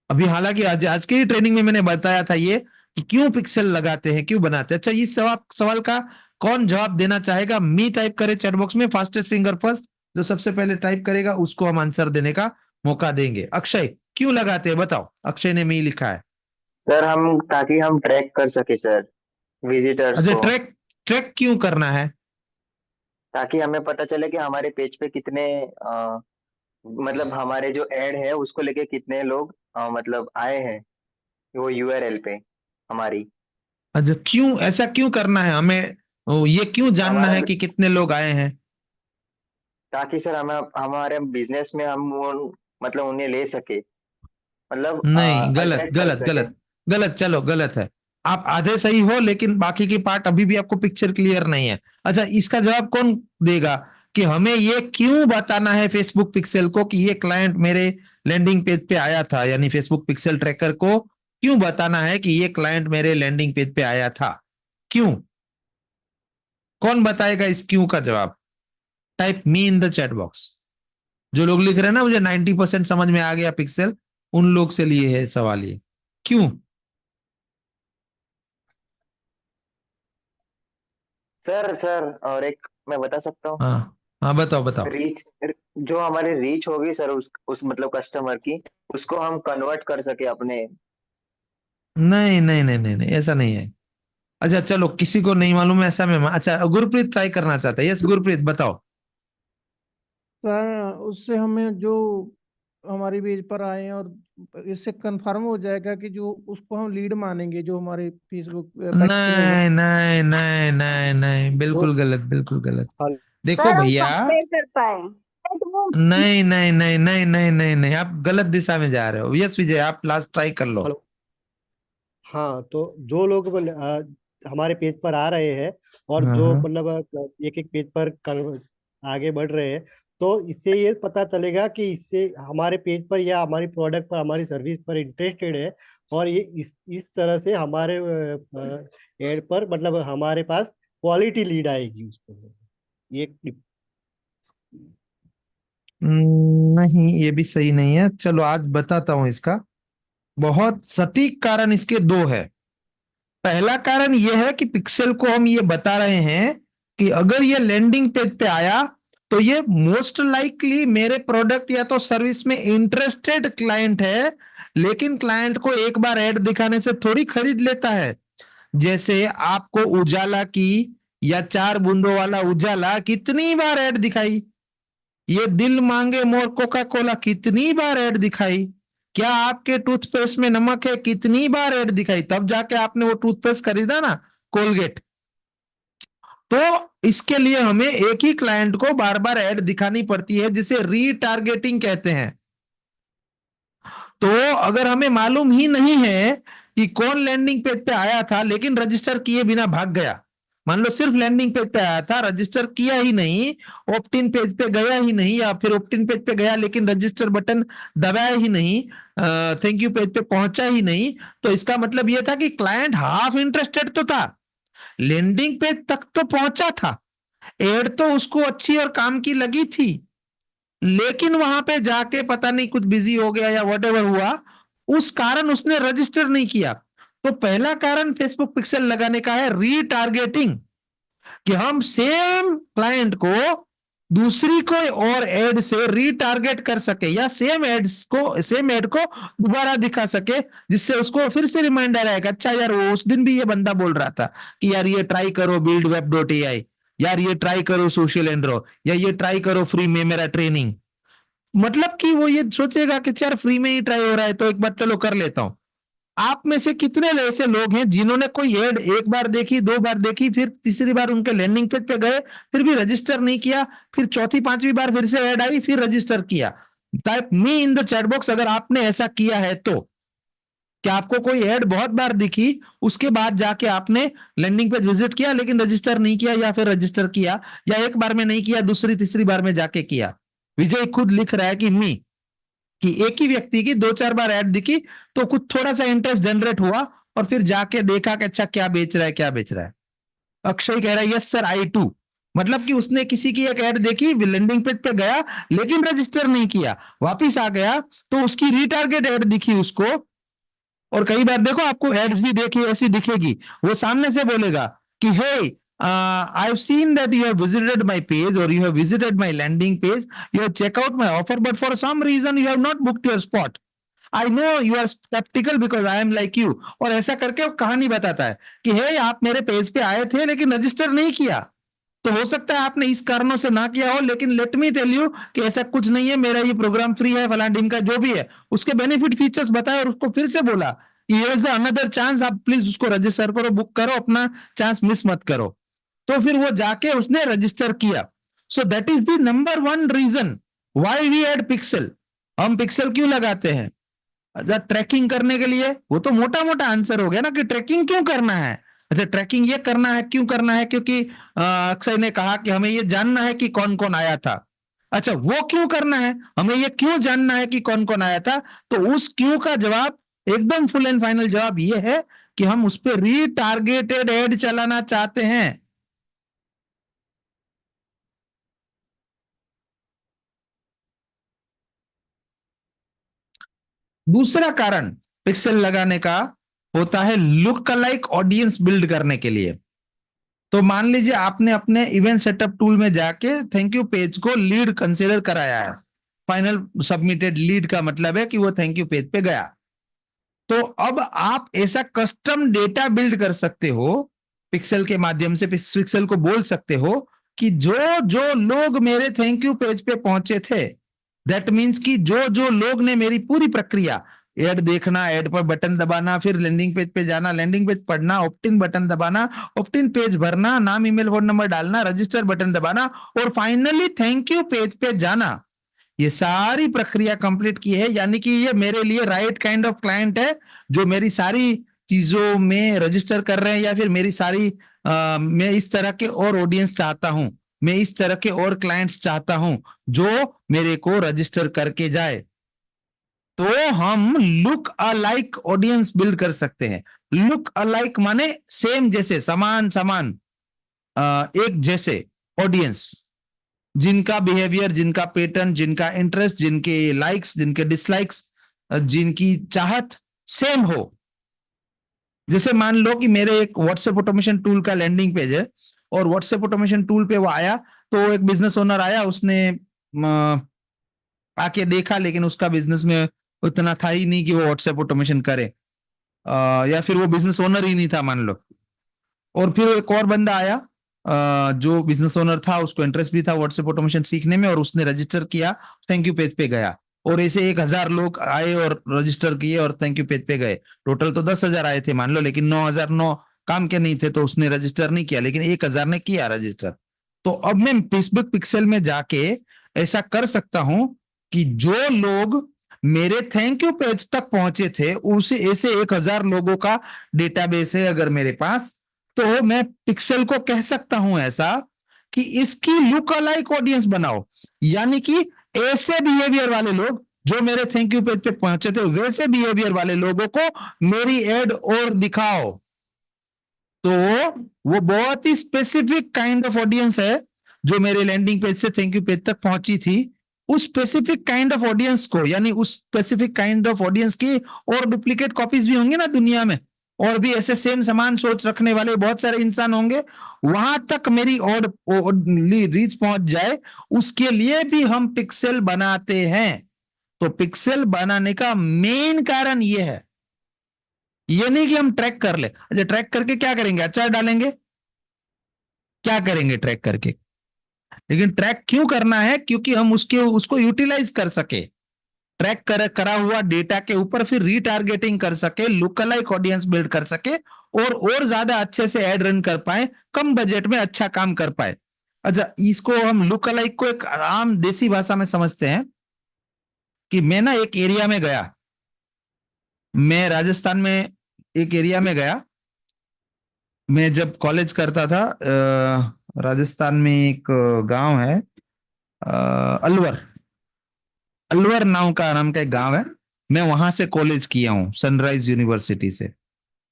अभी हालांकि आज की ट्रेनिंग में मैंने बताया था ये, कि क्यों पिक्सल लगाते हैं, क्यों बनाते हैं। अच्छा इस सवाल का कौन जवाब देना चाहेगा? मी टाइप करे चैट बॉक्स में, फास्टेस्ट फिंगर फर्स्ट, जो सबसे पहले टाइप करेगा उसको हम आंसर देने का मौका देंगे। अक्षय क्यों लगाते हैं बताओ? अक्षय ने मी लिखा है। सर हम ताकि हम ट्रैक कर सके सर विजिटर्स अच्छा को, ट्रैक, ट्रैक क्यों करना है? ताकि हमें पता चले कि हमारे पेज पे कितने मतलब हमारे जो ऐड है उसको लेके कितने लोग मतलब आए हैं वो यूआरएल पे हमारी। अच्छा क्यों, ऐसा क्यों करना है हमें? ये क्यों जानना हमारा है कि कितने लोग आए हैं? ताकि सर हमें हमारे बिजनेस में हम मतलब उन्हें ले सके, मतलब नहीं गलत अट्रैक्ट कर गलत सके। गलत गलत, चलो गलत है। आप आधे सही हो लेकिन बाकी की पार्ट अभी भी आपको पिक्चर क्लियर नहीं है। अच्छा इसका जवाब कौन देगा, कि हमें ये क्यों बताना है फेसबुक पिक्सल को कि ये क्लाइंट मेरे लैंडिंग पेज पे आया था, यानी फेसबुक पिक्सल ट्रैकर को क्यों बताना है कि ये क्लाइंट मेरे लैंडिंग पेज पे आया था, क्यों? कौन बताएगा इस क्यों का जवाब? Type me in the chat box. जो लोग लिख रहे हैं ना मुझे 90% समझ में आ गया पिक्सल, उन लोग से लिए है सवाल ये, क्यों? सर और एक मैं बता सकता हूँ। हाँ हाँ, बताओ बताओ। रीच, जो हमारी रीच होगी सर उस मतलब कस्टमर की, उसको हम कन्वर्ट कर सके अपने। नहीं नहीं नहीं नहीं नहीं, ऐसा नहीं है। अच्छा चलो, किसी को नहीं मालूम है ऐसा में, अच्छा गुरप्रीत ट्राई करना चाहता है। यस गुरप्रीत बताओ। सर उससे हमें जो हमारी पेज पर आए हैं, और इससे कंफर्म हो जाएगा कि जो उसको हम लीड मानेंगे, जो हमारे फेसबुक पिक्सल होगा। नहीं नहीं नहीं नहीं नहीं, तो बिल्कुल गलत, बिल्कुल गलत। हल देखो सर हम भैया, कंपेयर कर पाए नहीं तो वो नहीं नहीं नहीं नहीं नहीं नहीं नहीं, आप गलत दिशा में जा रहे हो। यस विजय, आप लास्ट ट्राई कर लो। हेलो। हाँ, तो जो लोग हमारे पेज पर आ रहे हैं और हाँ जो हाँ। मतलब एक एक पेज पर आगे बढ़ रहे हैं, तो इससे ये पता चलेगा कि इससे हमारे पेज पर या हमारी प्रोडक्ट पर, हमारी सर्विस पर इंटरेस्टेड है, और ये इस तरह से हमारे एड पर मतलब हमारे पास क्वालिटी लीड आएगी उसको। ये नहीं, ये भी सही नहीं है। चलो आज बताता हूं इसका। बहुत सटीक कारण इसके दो है। पहला कारण यह है कि पिक्सेल को हम ये बता रहे हैं कि अगर ये लैंडिंग पेज पे आया तो ये मोस्ट लाइकली मेरे प्रोडक्ट या तो सर्विस में इंटरेस्टेड क्लाइंट है, लेकिन क्लाइंट को एक बार ऐड दिखाने से थोड़ी खरीद लेता है। जैसे आपको उजाला की या 4 बूंदों वाला उजाला कितनी बार ऐड दिखाई, ये दिल मांगे मोर कोका कोला कितनी बार ऐड दिखाई, क्या आपके टूथपेस्ट में नमक है कितनी बार ऐड दिखाई, तब जाके आपने वो टूथपेस्ट खरीदा ना, कोलगेट। तो इसके लिए हमें एक ही क्लाइंट को बार बार ऐड दिखानी पड़ती है, जिसे रीटारगेटिंग कहते हैं। तो अगर हमें मालूम ही नहीं है कि कौन लैंडिंग पेज पे आया था लेकिन रजिस्टर किए बिना भाग गया, मान लो सिर्फ लैंडिंग पेज पे आया था, रजिस्टर किया ही नहीं, ऑप्ट इन पेज पे गया ही नहीं, या फिर ऑप्ट इन पेज पे गया लेकिन रजिस्टर बटन दबाया ही नहीं, थैंक यू पेज पे पहुंचा ही नहीं, तो इसका मतलब यह था कि क्लाइंट हाफ इंटरेस्टेड तो था, लैंडिंग पेज तक तो पहुंचा था, एड तो उसको अच्छी और काम की लगी थी, लेकिन वहां पे जाके पता नहीं कुछ बिजी हो गया या वट हुआ, उस कारण उसने रजिस्टर नहीं किया। तो पहला कारण फेसबुक पिक्सल लगाने का है रीटारगेटिंग, कि हम सेम क्लाइंट को दूसरी कोई और एड से रीटारगेट कर सके, या सेम एड को दोबारा दिखा सके, जिससे उसको फिर से रिमाइंडर आएगा, अच्छा यार वो उस दिन भी ये बंदा बोल रहा था कि यार ये ट्राई करो buildweb.ai, यार ये ट्राई करो सोशल एंड्रो, या ये ट्राई करो फ्री में मेरा ट्रेनिंग। मतलब कि वो ये सोचेगा कि यार फ्री में ही ट्राई हो रहा है तो एक बार चलो कर लेता हूं। आप में से कितने ऐसे लोग हैं जिन्होंने कोई एड एक बार देखी, 2 बार देखी, फिर तीसरी बार उनके लैंडिंग पेज पे गए, फिर भी रजिस्टर नहीं किया, फिर चौथी पांचवी बार फिर से एड आई, फिर रजिस्टर किया? Type me in the chat box अगर आपने ऐसा किया है तो। क्या आपको कोई एड बहुत बार दिखी, उसके बाद जाके आपने लैंडिंग पेज विजिट किया लेकिन रजिस्टर नहीं किया, या फिर रजिस्टर किया, या एक बार में नहीं किया दूसरी तीसरी बार में जाके किया? विजय खुद लिख रहा है कि एक ही व्यक्ति की 2-4 बार ऐड दिखी तो कुछ थोड़ा सा इंटरेस्ट जनरेट हुआ, और फिर जाके देखा कि अच्छा क्या बेच रहा है क्या बेच रहा है। अक्षय कह रहा है यस सर आई टू, मतलब कि उसने किसी की एक ऐड देखी, लैंडिंग पेज पे गया लेकिन रजिस्टर नहीं किया, वापिस आ गया तो उसकी रीटारगेट ऐड दिखी उसको। और कई बार देखो आपको एड्स भी देखी ऐसी दिखेगी, वो सामने से बोलेगा कि हे I have seen that you have visited my page or you have visited my landing page, you have checked out my offer, but for some reason you have not booked your spot. I know you are skeptical because I am like you. और ऐसा करके वो कहानी बताता है कि हे आप मेरे पेज पे आए थे लेकिन रजिस्टर नहीं किया, तो हो सकता है आपने इस कारणों से ना किया हो, लेकिन लेट मी टेल यू कि ऐसा कुछ नहीं है, मेरा ये प्रोग्राम फ्री है, फलान टीम का जो भी है उसके बेनिफिट फीचर्स बताए, और उसको फिर से बोला ये इज अनदर चांस, आप प्लीज उसको रजिस्टर करो, बुक करो, अपना चांस मिस मत करो। तो फिर वो जाके उसने रजिस्टर किया। So that is the number 1 reason why we add pixel. हम पिक्सल क्यों लगाते हैं? ट्रैकिंग करने के लिए। वो तो मोटा मोटा आंसर हो गया ना कि ट्रैकिंग क्यों करना है। अच्छा ट्रैकिंग ये करना है, क्यों करना है? क्योंकि अक्षय ने कहा कि हमें ये जानना है कि कौन कौन आया था। अच्छा वो क्यों करना है, हमें ये क्यों जानना है कि कौन कौन आया था? तो उस क्यों का जवाब, एकदम फुल एंड फाइनल जवाब ये है कि हम उस पर रीटारगेटेड एड चलाना चाहते हैं। दूसरा कारण पिक्सल लगाने का होता है लुक अलाइक ऑडियंस बिल्ड करने के लिए। तो मान लीजिए आपने अपने इवेंट सेटअप टूल में जाके थैंक यू पेज को लीड कंसीडर कराया है, फाइनल सबमिटेड लीड का मतलब है कि वो थैंक यू पेज पे गया। तो अब आप ऐसा कस्टम डेटा बिल्ड कर सकते हो पिक्सल के माध्यम से, पिक्सल को बोल सकते हो कि जो जो लोग मेरे थैंक यू पेज पे पहुंचे थे, दैट मीन्स कि जो जो लोग ने मेरी पूरी प्रक्रिया, ऐड देखना, ऐड पर बटन दबाना, फिर लैंडिंग पेज पे जाना, लैंडिंग पेज पढ़ना, ऑप्टिन बटन दबाना, ऑप्टिन पेज भरना, नाम ईमेल फोन नंबर डालना, रजिस्टर बटन दबाना और फाइनली थैंक यू पेज पे जाना, ये सारी प्रक्रिया कंप्लीट की है। यानी कि ये मेरे लिए राइट काइंड ऑफ क्लाइंट है जो मेरी सारी चीजों में रजिस्टर कर रहे हैं, या फिर मेरी सारी मैं इस तरह के और ऑडियंस चाहता हूं, मैं इस तरह के और क्लाइंट्स चाहता हूं जो मेरे को रजिस्टर करके जाए। तो हम लुक अलाइक ऑडियंस बिल्ड कर सकते हैं। लुक अलाइक माने सेम, जैसे, समान समान, एक जैसे ऑडियंस, जिनका बिहेवियर, जिनका पैटर्न, जिनका इंटरेस्ट, जिनके लाइक्स, जिनके डिसलाइक्स, जिनकी चाहत सेम हो। जैसे मान लो कि मेरे एक व्हाट्सएप ऑटोमेशन टूल का लैंडिंग पेज है और व्हाट्सएप ऑटोमेशन टूल पे वो आया, तो एक बिजनेस ओनर आया, उसने आके देखा, लेकिन उसका बिजनेस में उतना था ही नहीं कि वो व्हाट्सएप ऑटोमेशन करे, या फिर वो बिजनेस ओनर ही नहीं था मान लो। और फिर एक और बंदा आया जो बिजनेस ओनर था, उसको इंटरेस्ट भी था व्हाट्सएप ऑटोमेशन सीखने में, और उसने रजिस्टर किया, थैंक यू पेज पे गया। और ऐसे 1000 लोग आए और रजिस्टर किए और थैंक यू पेज पे गए। टोटल तो 10,000 आए थे मान लो, लेकिन 9,009 काम के नहीं थे, तो उसने रजिस्टर नहीं किया, लेकिन 1000 ने किया रजिस्टर। तो अब मैं फेसबुक पिक्सल में जाके ऐसा कर सकता हूं कि जो लोग मेरे थैंक यू पेज तक पहुंचे थे, उसे ऐसे 1000 लोगों का डेटाबेस है अगर मेरे पास, तो मैं पिक्सल को कह सकता हूं ऐसा कि इसकी लुक अलाइक ऑडियंस बनाओ। यानी कि ऐसे बिहेवियर वाले लोग जो मेरे थैंक यू पेज पे पहुंचे थे, वैसे बिहेवियर वाले लोगों को मेरी एड और दिखाओ। तो वो बहुत ही स्पेसिफिक काइंड ऑफ ऑडियंस है जो मेरे लैंडिंग पेज से थैंक यू पेज तक पहुंची थी। उस स्पेसिफिक काइंड ऑफ ऑडियंस को, यानी उस स्पेसिफिक काइंड ऑफ ऑडियंस की और डुप्लीकेट कॉपीज भी होंगे ना दुनिया में, और भी ऐसे सेम समान सोच रखने वाले बहुत सारे इंसान होंगे, वहां तक मेरी और रीच पहुंच जाए, उसके लिए भी हम पिक्सल बनाते हैं। तो पिक्सल बनाने का मेन कारण ये है, ये नहीं कि हम ट्रैक कर ले। अच्छा, ट्रैक करके क्या करेंगे? अचार डालेंगे? क्या करेंगे ट्रैक करके? लेकिन ट्रैक क्यों करना है? क्योंकि हम उसको यूटिलाइज कर सके, ट्रैक करा हुआ डेटा के ऊपर फिर रीटारगेटिंग कर सके, लुक अलाइक ऑडियंस बिल्ड कर सके, और ज्यादा अच्छे से एड रन कर पाए, कम बजट में अच्छा काम कर पाए। अच्छा, इसको हम लुक अलाइक को एक आम देसी भाषा में समझते हैं कि मैं ना एक एरिया में गया, मैं राजस्थान में एक एरिया में गया, मैं जब कॉलेज करता था, राजस्थान में एक गांव है, अलवर, अलवर नाम का एक गांव है। मैं वहां से कॉलेज किया हूँ, सनराइज यूनिवर्सिटी से।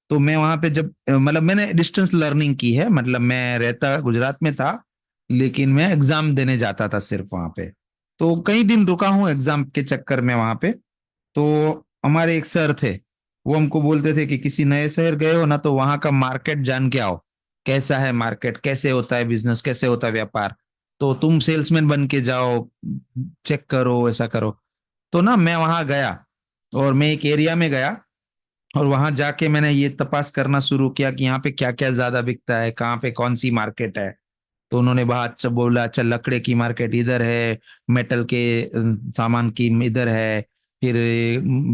तो मैं वहां पे जब मतलब मैंने डिस्टेंस लर्निंग की है, मतलब मैं रहता गुजरात में था, लेकिन मैं एग्जाम देने जाता था सिर्फ वहां पे। तो कई दिन रुका हूँ एग्जाम के चक्कर में वहां पे। तो हमारे एक सर थे, वो हमको बोलते थे कि किसी नए शहर गए हो ना, तो वहां का मार्केट जान के आओ, कैसा है मार्केट, कैसे होता है बिजनेस, कैसे होता है व्यापार, तो तुम सेल्समैन बन के जाओ, चेक करो, ऐसा करो। तो ना मैं वहां गया और मैं एक एरिया में गया और वहां जाके मैंने ये तपास करना शुरू किया कि यहाँ पे क्या क्या ज्यादा बिकता है, कहाँ पे कौन सी मार्केट है। तो उन्होंने बात से बोला, अच्छा लकड़े की मार्केट इधर है, मेटल के सामान की इधर है, फिर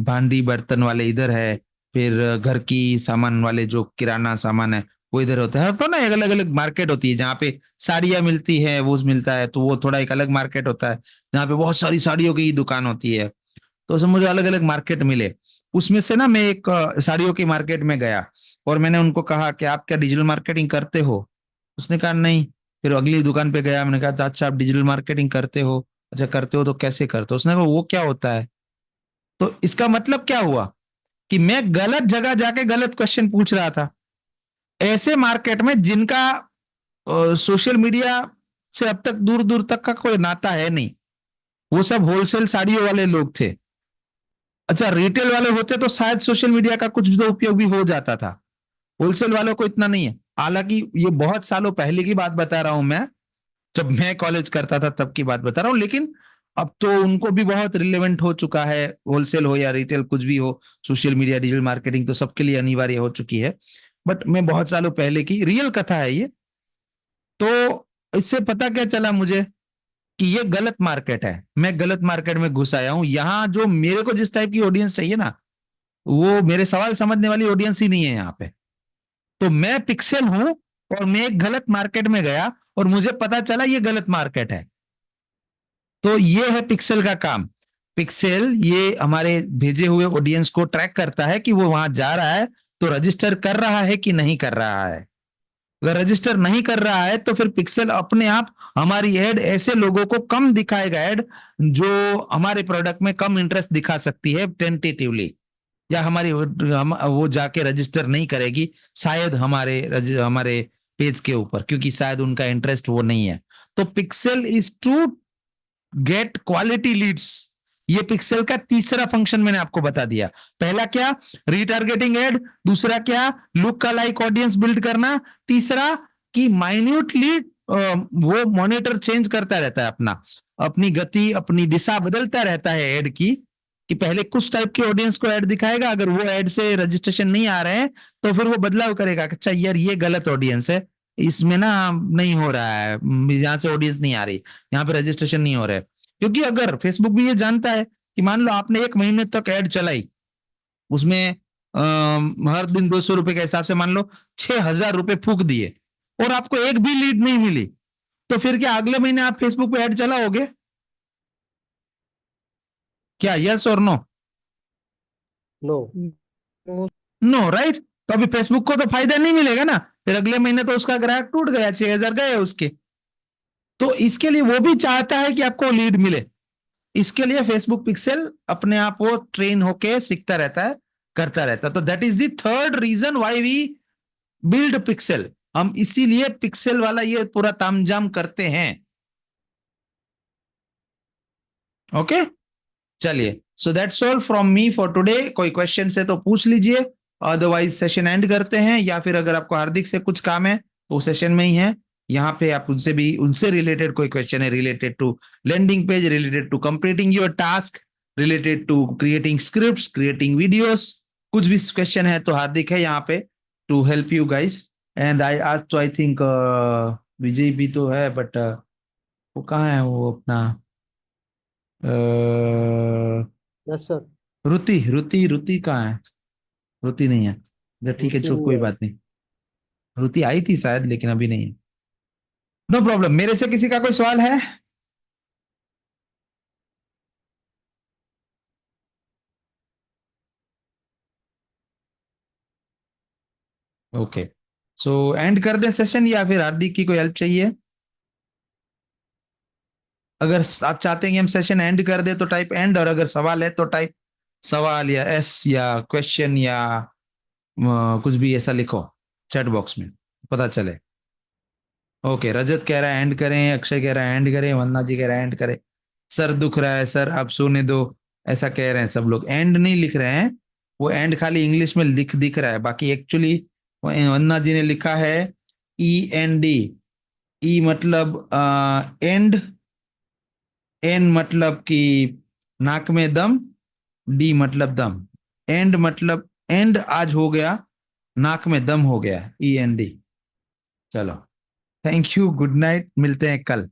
भांडी बर्तन वाले इधर है, फिर घर की सामान वाले जो किराना सामान है वो इधर होता है। तो ना एक अलग अलग मार्केट होती है, जहाँ पे साड़ियाँ मिलती है वो मिलता है, तो वो थोड़ा एक अलग मार्केट होता है, जहाँ पे बहुत सारी साड़ियों की दुकान होती है। तो उसमें मुझे अलग अलग मार्केट मिले। उसमें से ना मैं एक साड़ियों की मार्केट में गया और मैंने उनको कहा कि आप क्या डिजिटल मार्केटिंग करते हो? उसने कहा नहीं। फिर अगली दुकान पे गया, मैंने कहा था अच्छा आप डिजिटल मार्केटिंग करते हो? अच्छा करते हो तो कैसे करते हो? उसने कहा वो क्या होता है? तो इसका मतलब क्या हुआ कि मैं गलत जगह जाके गलत क्वेश्चन पूछ रहा था। ऐसे मार्केट में जिनका सोशल मीडिया से अब तक दूर दूर तक का कोई नाता है नहीं, वो सब होलसेल साड़ियों वाले लोग थे। अच्छा, रिटेल वाले होते तो शायद सोशल मीडिया का कुछ तो उपयोग भी हो जाता था, होलसेल वालों को इतना नहीं है। हालांकि ये बहुत सालों पहले की बात बता रहा हूं मैं, जब मैं कॉलेज करता था तब की बात बता रहा हूँ, लेकिन अब तो उनको भी बहुत रिलेवेंट हो चुका है, होलसेल हो या रिटेल कुछ भी हो, सोशल मीडिया डिजिटल मार्केटिंग तो सबके लिए अनिवार्य हो चुकी है। बट मैं बहुत सालों पहले की रियल कथा है ये। तो इससे पता क्या चला मुझे कि ये गलत मार्केट है, मैं गलत मार्केट में घुस आया हूं। यहाँ जो मेरे को जिस टाइप की ऑडियंस चाहिए ना, वो मेरे सवाल समझने वाली ऑडियंस ही नहीं है यहाँ पे। तो मैं पिक्सेल हूं और मैं एक गलत मार्केट में गया और मुझे पता चला ये गलत मार्केट है। तो ये है पिक्सेल का काम। पिक्सेल ये हमारे भेजे हुए ऑडियंस को ट्रैक करता है कि वो वहां जा रहा है तो रजिस्टर कर रहा है कि नहीं कर रहा है। अगर रजिस्टर नहीं कर रहा है तो फिर पिक्सेल अपने आप हमारी एड ऐसे लोगों को कम दिखाएगा, एड जो हमारे प्रोडक्ट में कम इंटरेस्ट दिखा सकती है टेंटेटिवली, या वो जाके रजिस्टर नहीं करेगी शायद हमारे पेज के ऊपर, क्योंकि शायद उनका इंटरेस्ट वो नहीं है। तो pixel is to get quality leads. ये पिक्सेल का तीसरा फंक्शन मैंने आपको बता दिया। पहला क्या, रीटारगेटिंग एड। दूसरा क्या, लुक का लाइक ऑडियंस बिल्ड करना। तीसरा कि माइन्यूटली वो मॉनिटर चेंज करता रहता है, अपनी गति अपनी दिशा बदलता रहता है एड की, कि पहले कुछ टाइप के ऑडियंस को ऐड दिखाएगा, अगर वो ऐड से रजिस्ट्रेशन नहीं आ रहे हैं तो फिर वो बदलाव करेगा, अच्छा यार ये गलत ऑडियंस है, इसमें ना नहीं हो रहा है, यहाँ से ऑडियंस नहीं आ रही, यहाँ पे रजिस्ट्रेशन नहीं हो रहा है। क्योंकि अगर फेसबुक भी ये जानता है कि मान लो आपने 1 महीने तक ऐड चलाई, उसमें हर दिन 200 रुपए के हिसाब से मान लो 6,000 रुपए फूक दिए और आपको एक भी लीड नहीं मिली, तो फिर क्या अगले महीने आप फेसबुक पे ऐड चलाओगे क्या? यस और नो? नो। No, right. तो अभी फेसबुक को तो फायदा नहीं मिलेगा ना, फिर अगले महीने तो उसका ग्राहक टूट गया, 6,000 गए उसके। तो इसके लिए वो भी चाहता है कि आपको लीड मिले, इसके लिए फेसबुक पिक्सेल अपने आप वो ट्रेन होके सीखता रहता है, करता रहता है। तो that is the third reason why we build pixel. हम इसीलिए पिक्सेल वाला ये पूरा तामझाम करते हैं। ओके, चलिए, so that's all from me for today. कोई क्वेश्चन है तो पूछ लीजिए, अदरवाइज सेशन एंड करते हैं, या फिर अगर आपको हार्दिक से कुछ काम है तो सेशन में ही है, यहाँ पे आप उनसे रिलेटेड कोई क्वेश्चन है, related to landing page, related to completing your task, related to creating scripts, creating videos, कुछ भी क्वेश्चन है तो हार्दिक है यहाँ पे to help you guys. And आज तो आई थिंक विजय भी तो है, बट वो कहाँ है, वो अपना यस सर। रुति रुति रुति कहाँ है? रुति नहीं है, अच्छा ठीक है, चलो कोई बात नहीं। रुति आई थी शायद, लेकिन अभी नहीं है। No problem. मेरे से किसी का कोई सवाल है? ओके, सो एंड कर दें सेशन, या फिर हार्दिक की कोई हेल्प चाहिए? अगर आप चाहते हैं कि हम सेशन एंड कर दे तो टाइप एंड, और अगर सवाल है तो टाइप सवाल या एस या क्वेश्चन या कुछ भी ऐसा लिखो चैट बॉक्स में, पता चले। ओके, रजत कह रहा है एंड करें, अक्षय कह रहा है एंड करें, वंदना जी कह रहा है एंड करें, सर दुख रहा है सर आप सोने दो, ऐसा कह रहे हैं सब लोग। एंड नहीं लिख रहे हैं, वो एंड खाली इंग्लिश में दिख रहा है, बाकी एक्चुअली वंदना जी ने लिखा है END। ई मतलब एंड, एन मतलब कि नाक में दम, डी मतलब दम। एंड मतलब एंड आज हो गया, नाक में दम हो गया, END। चलो, थैंक यू, गुड नाइट, मिलते हैं कल।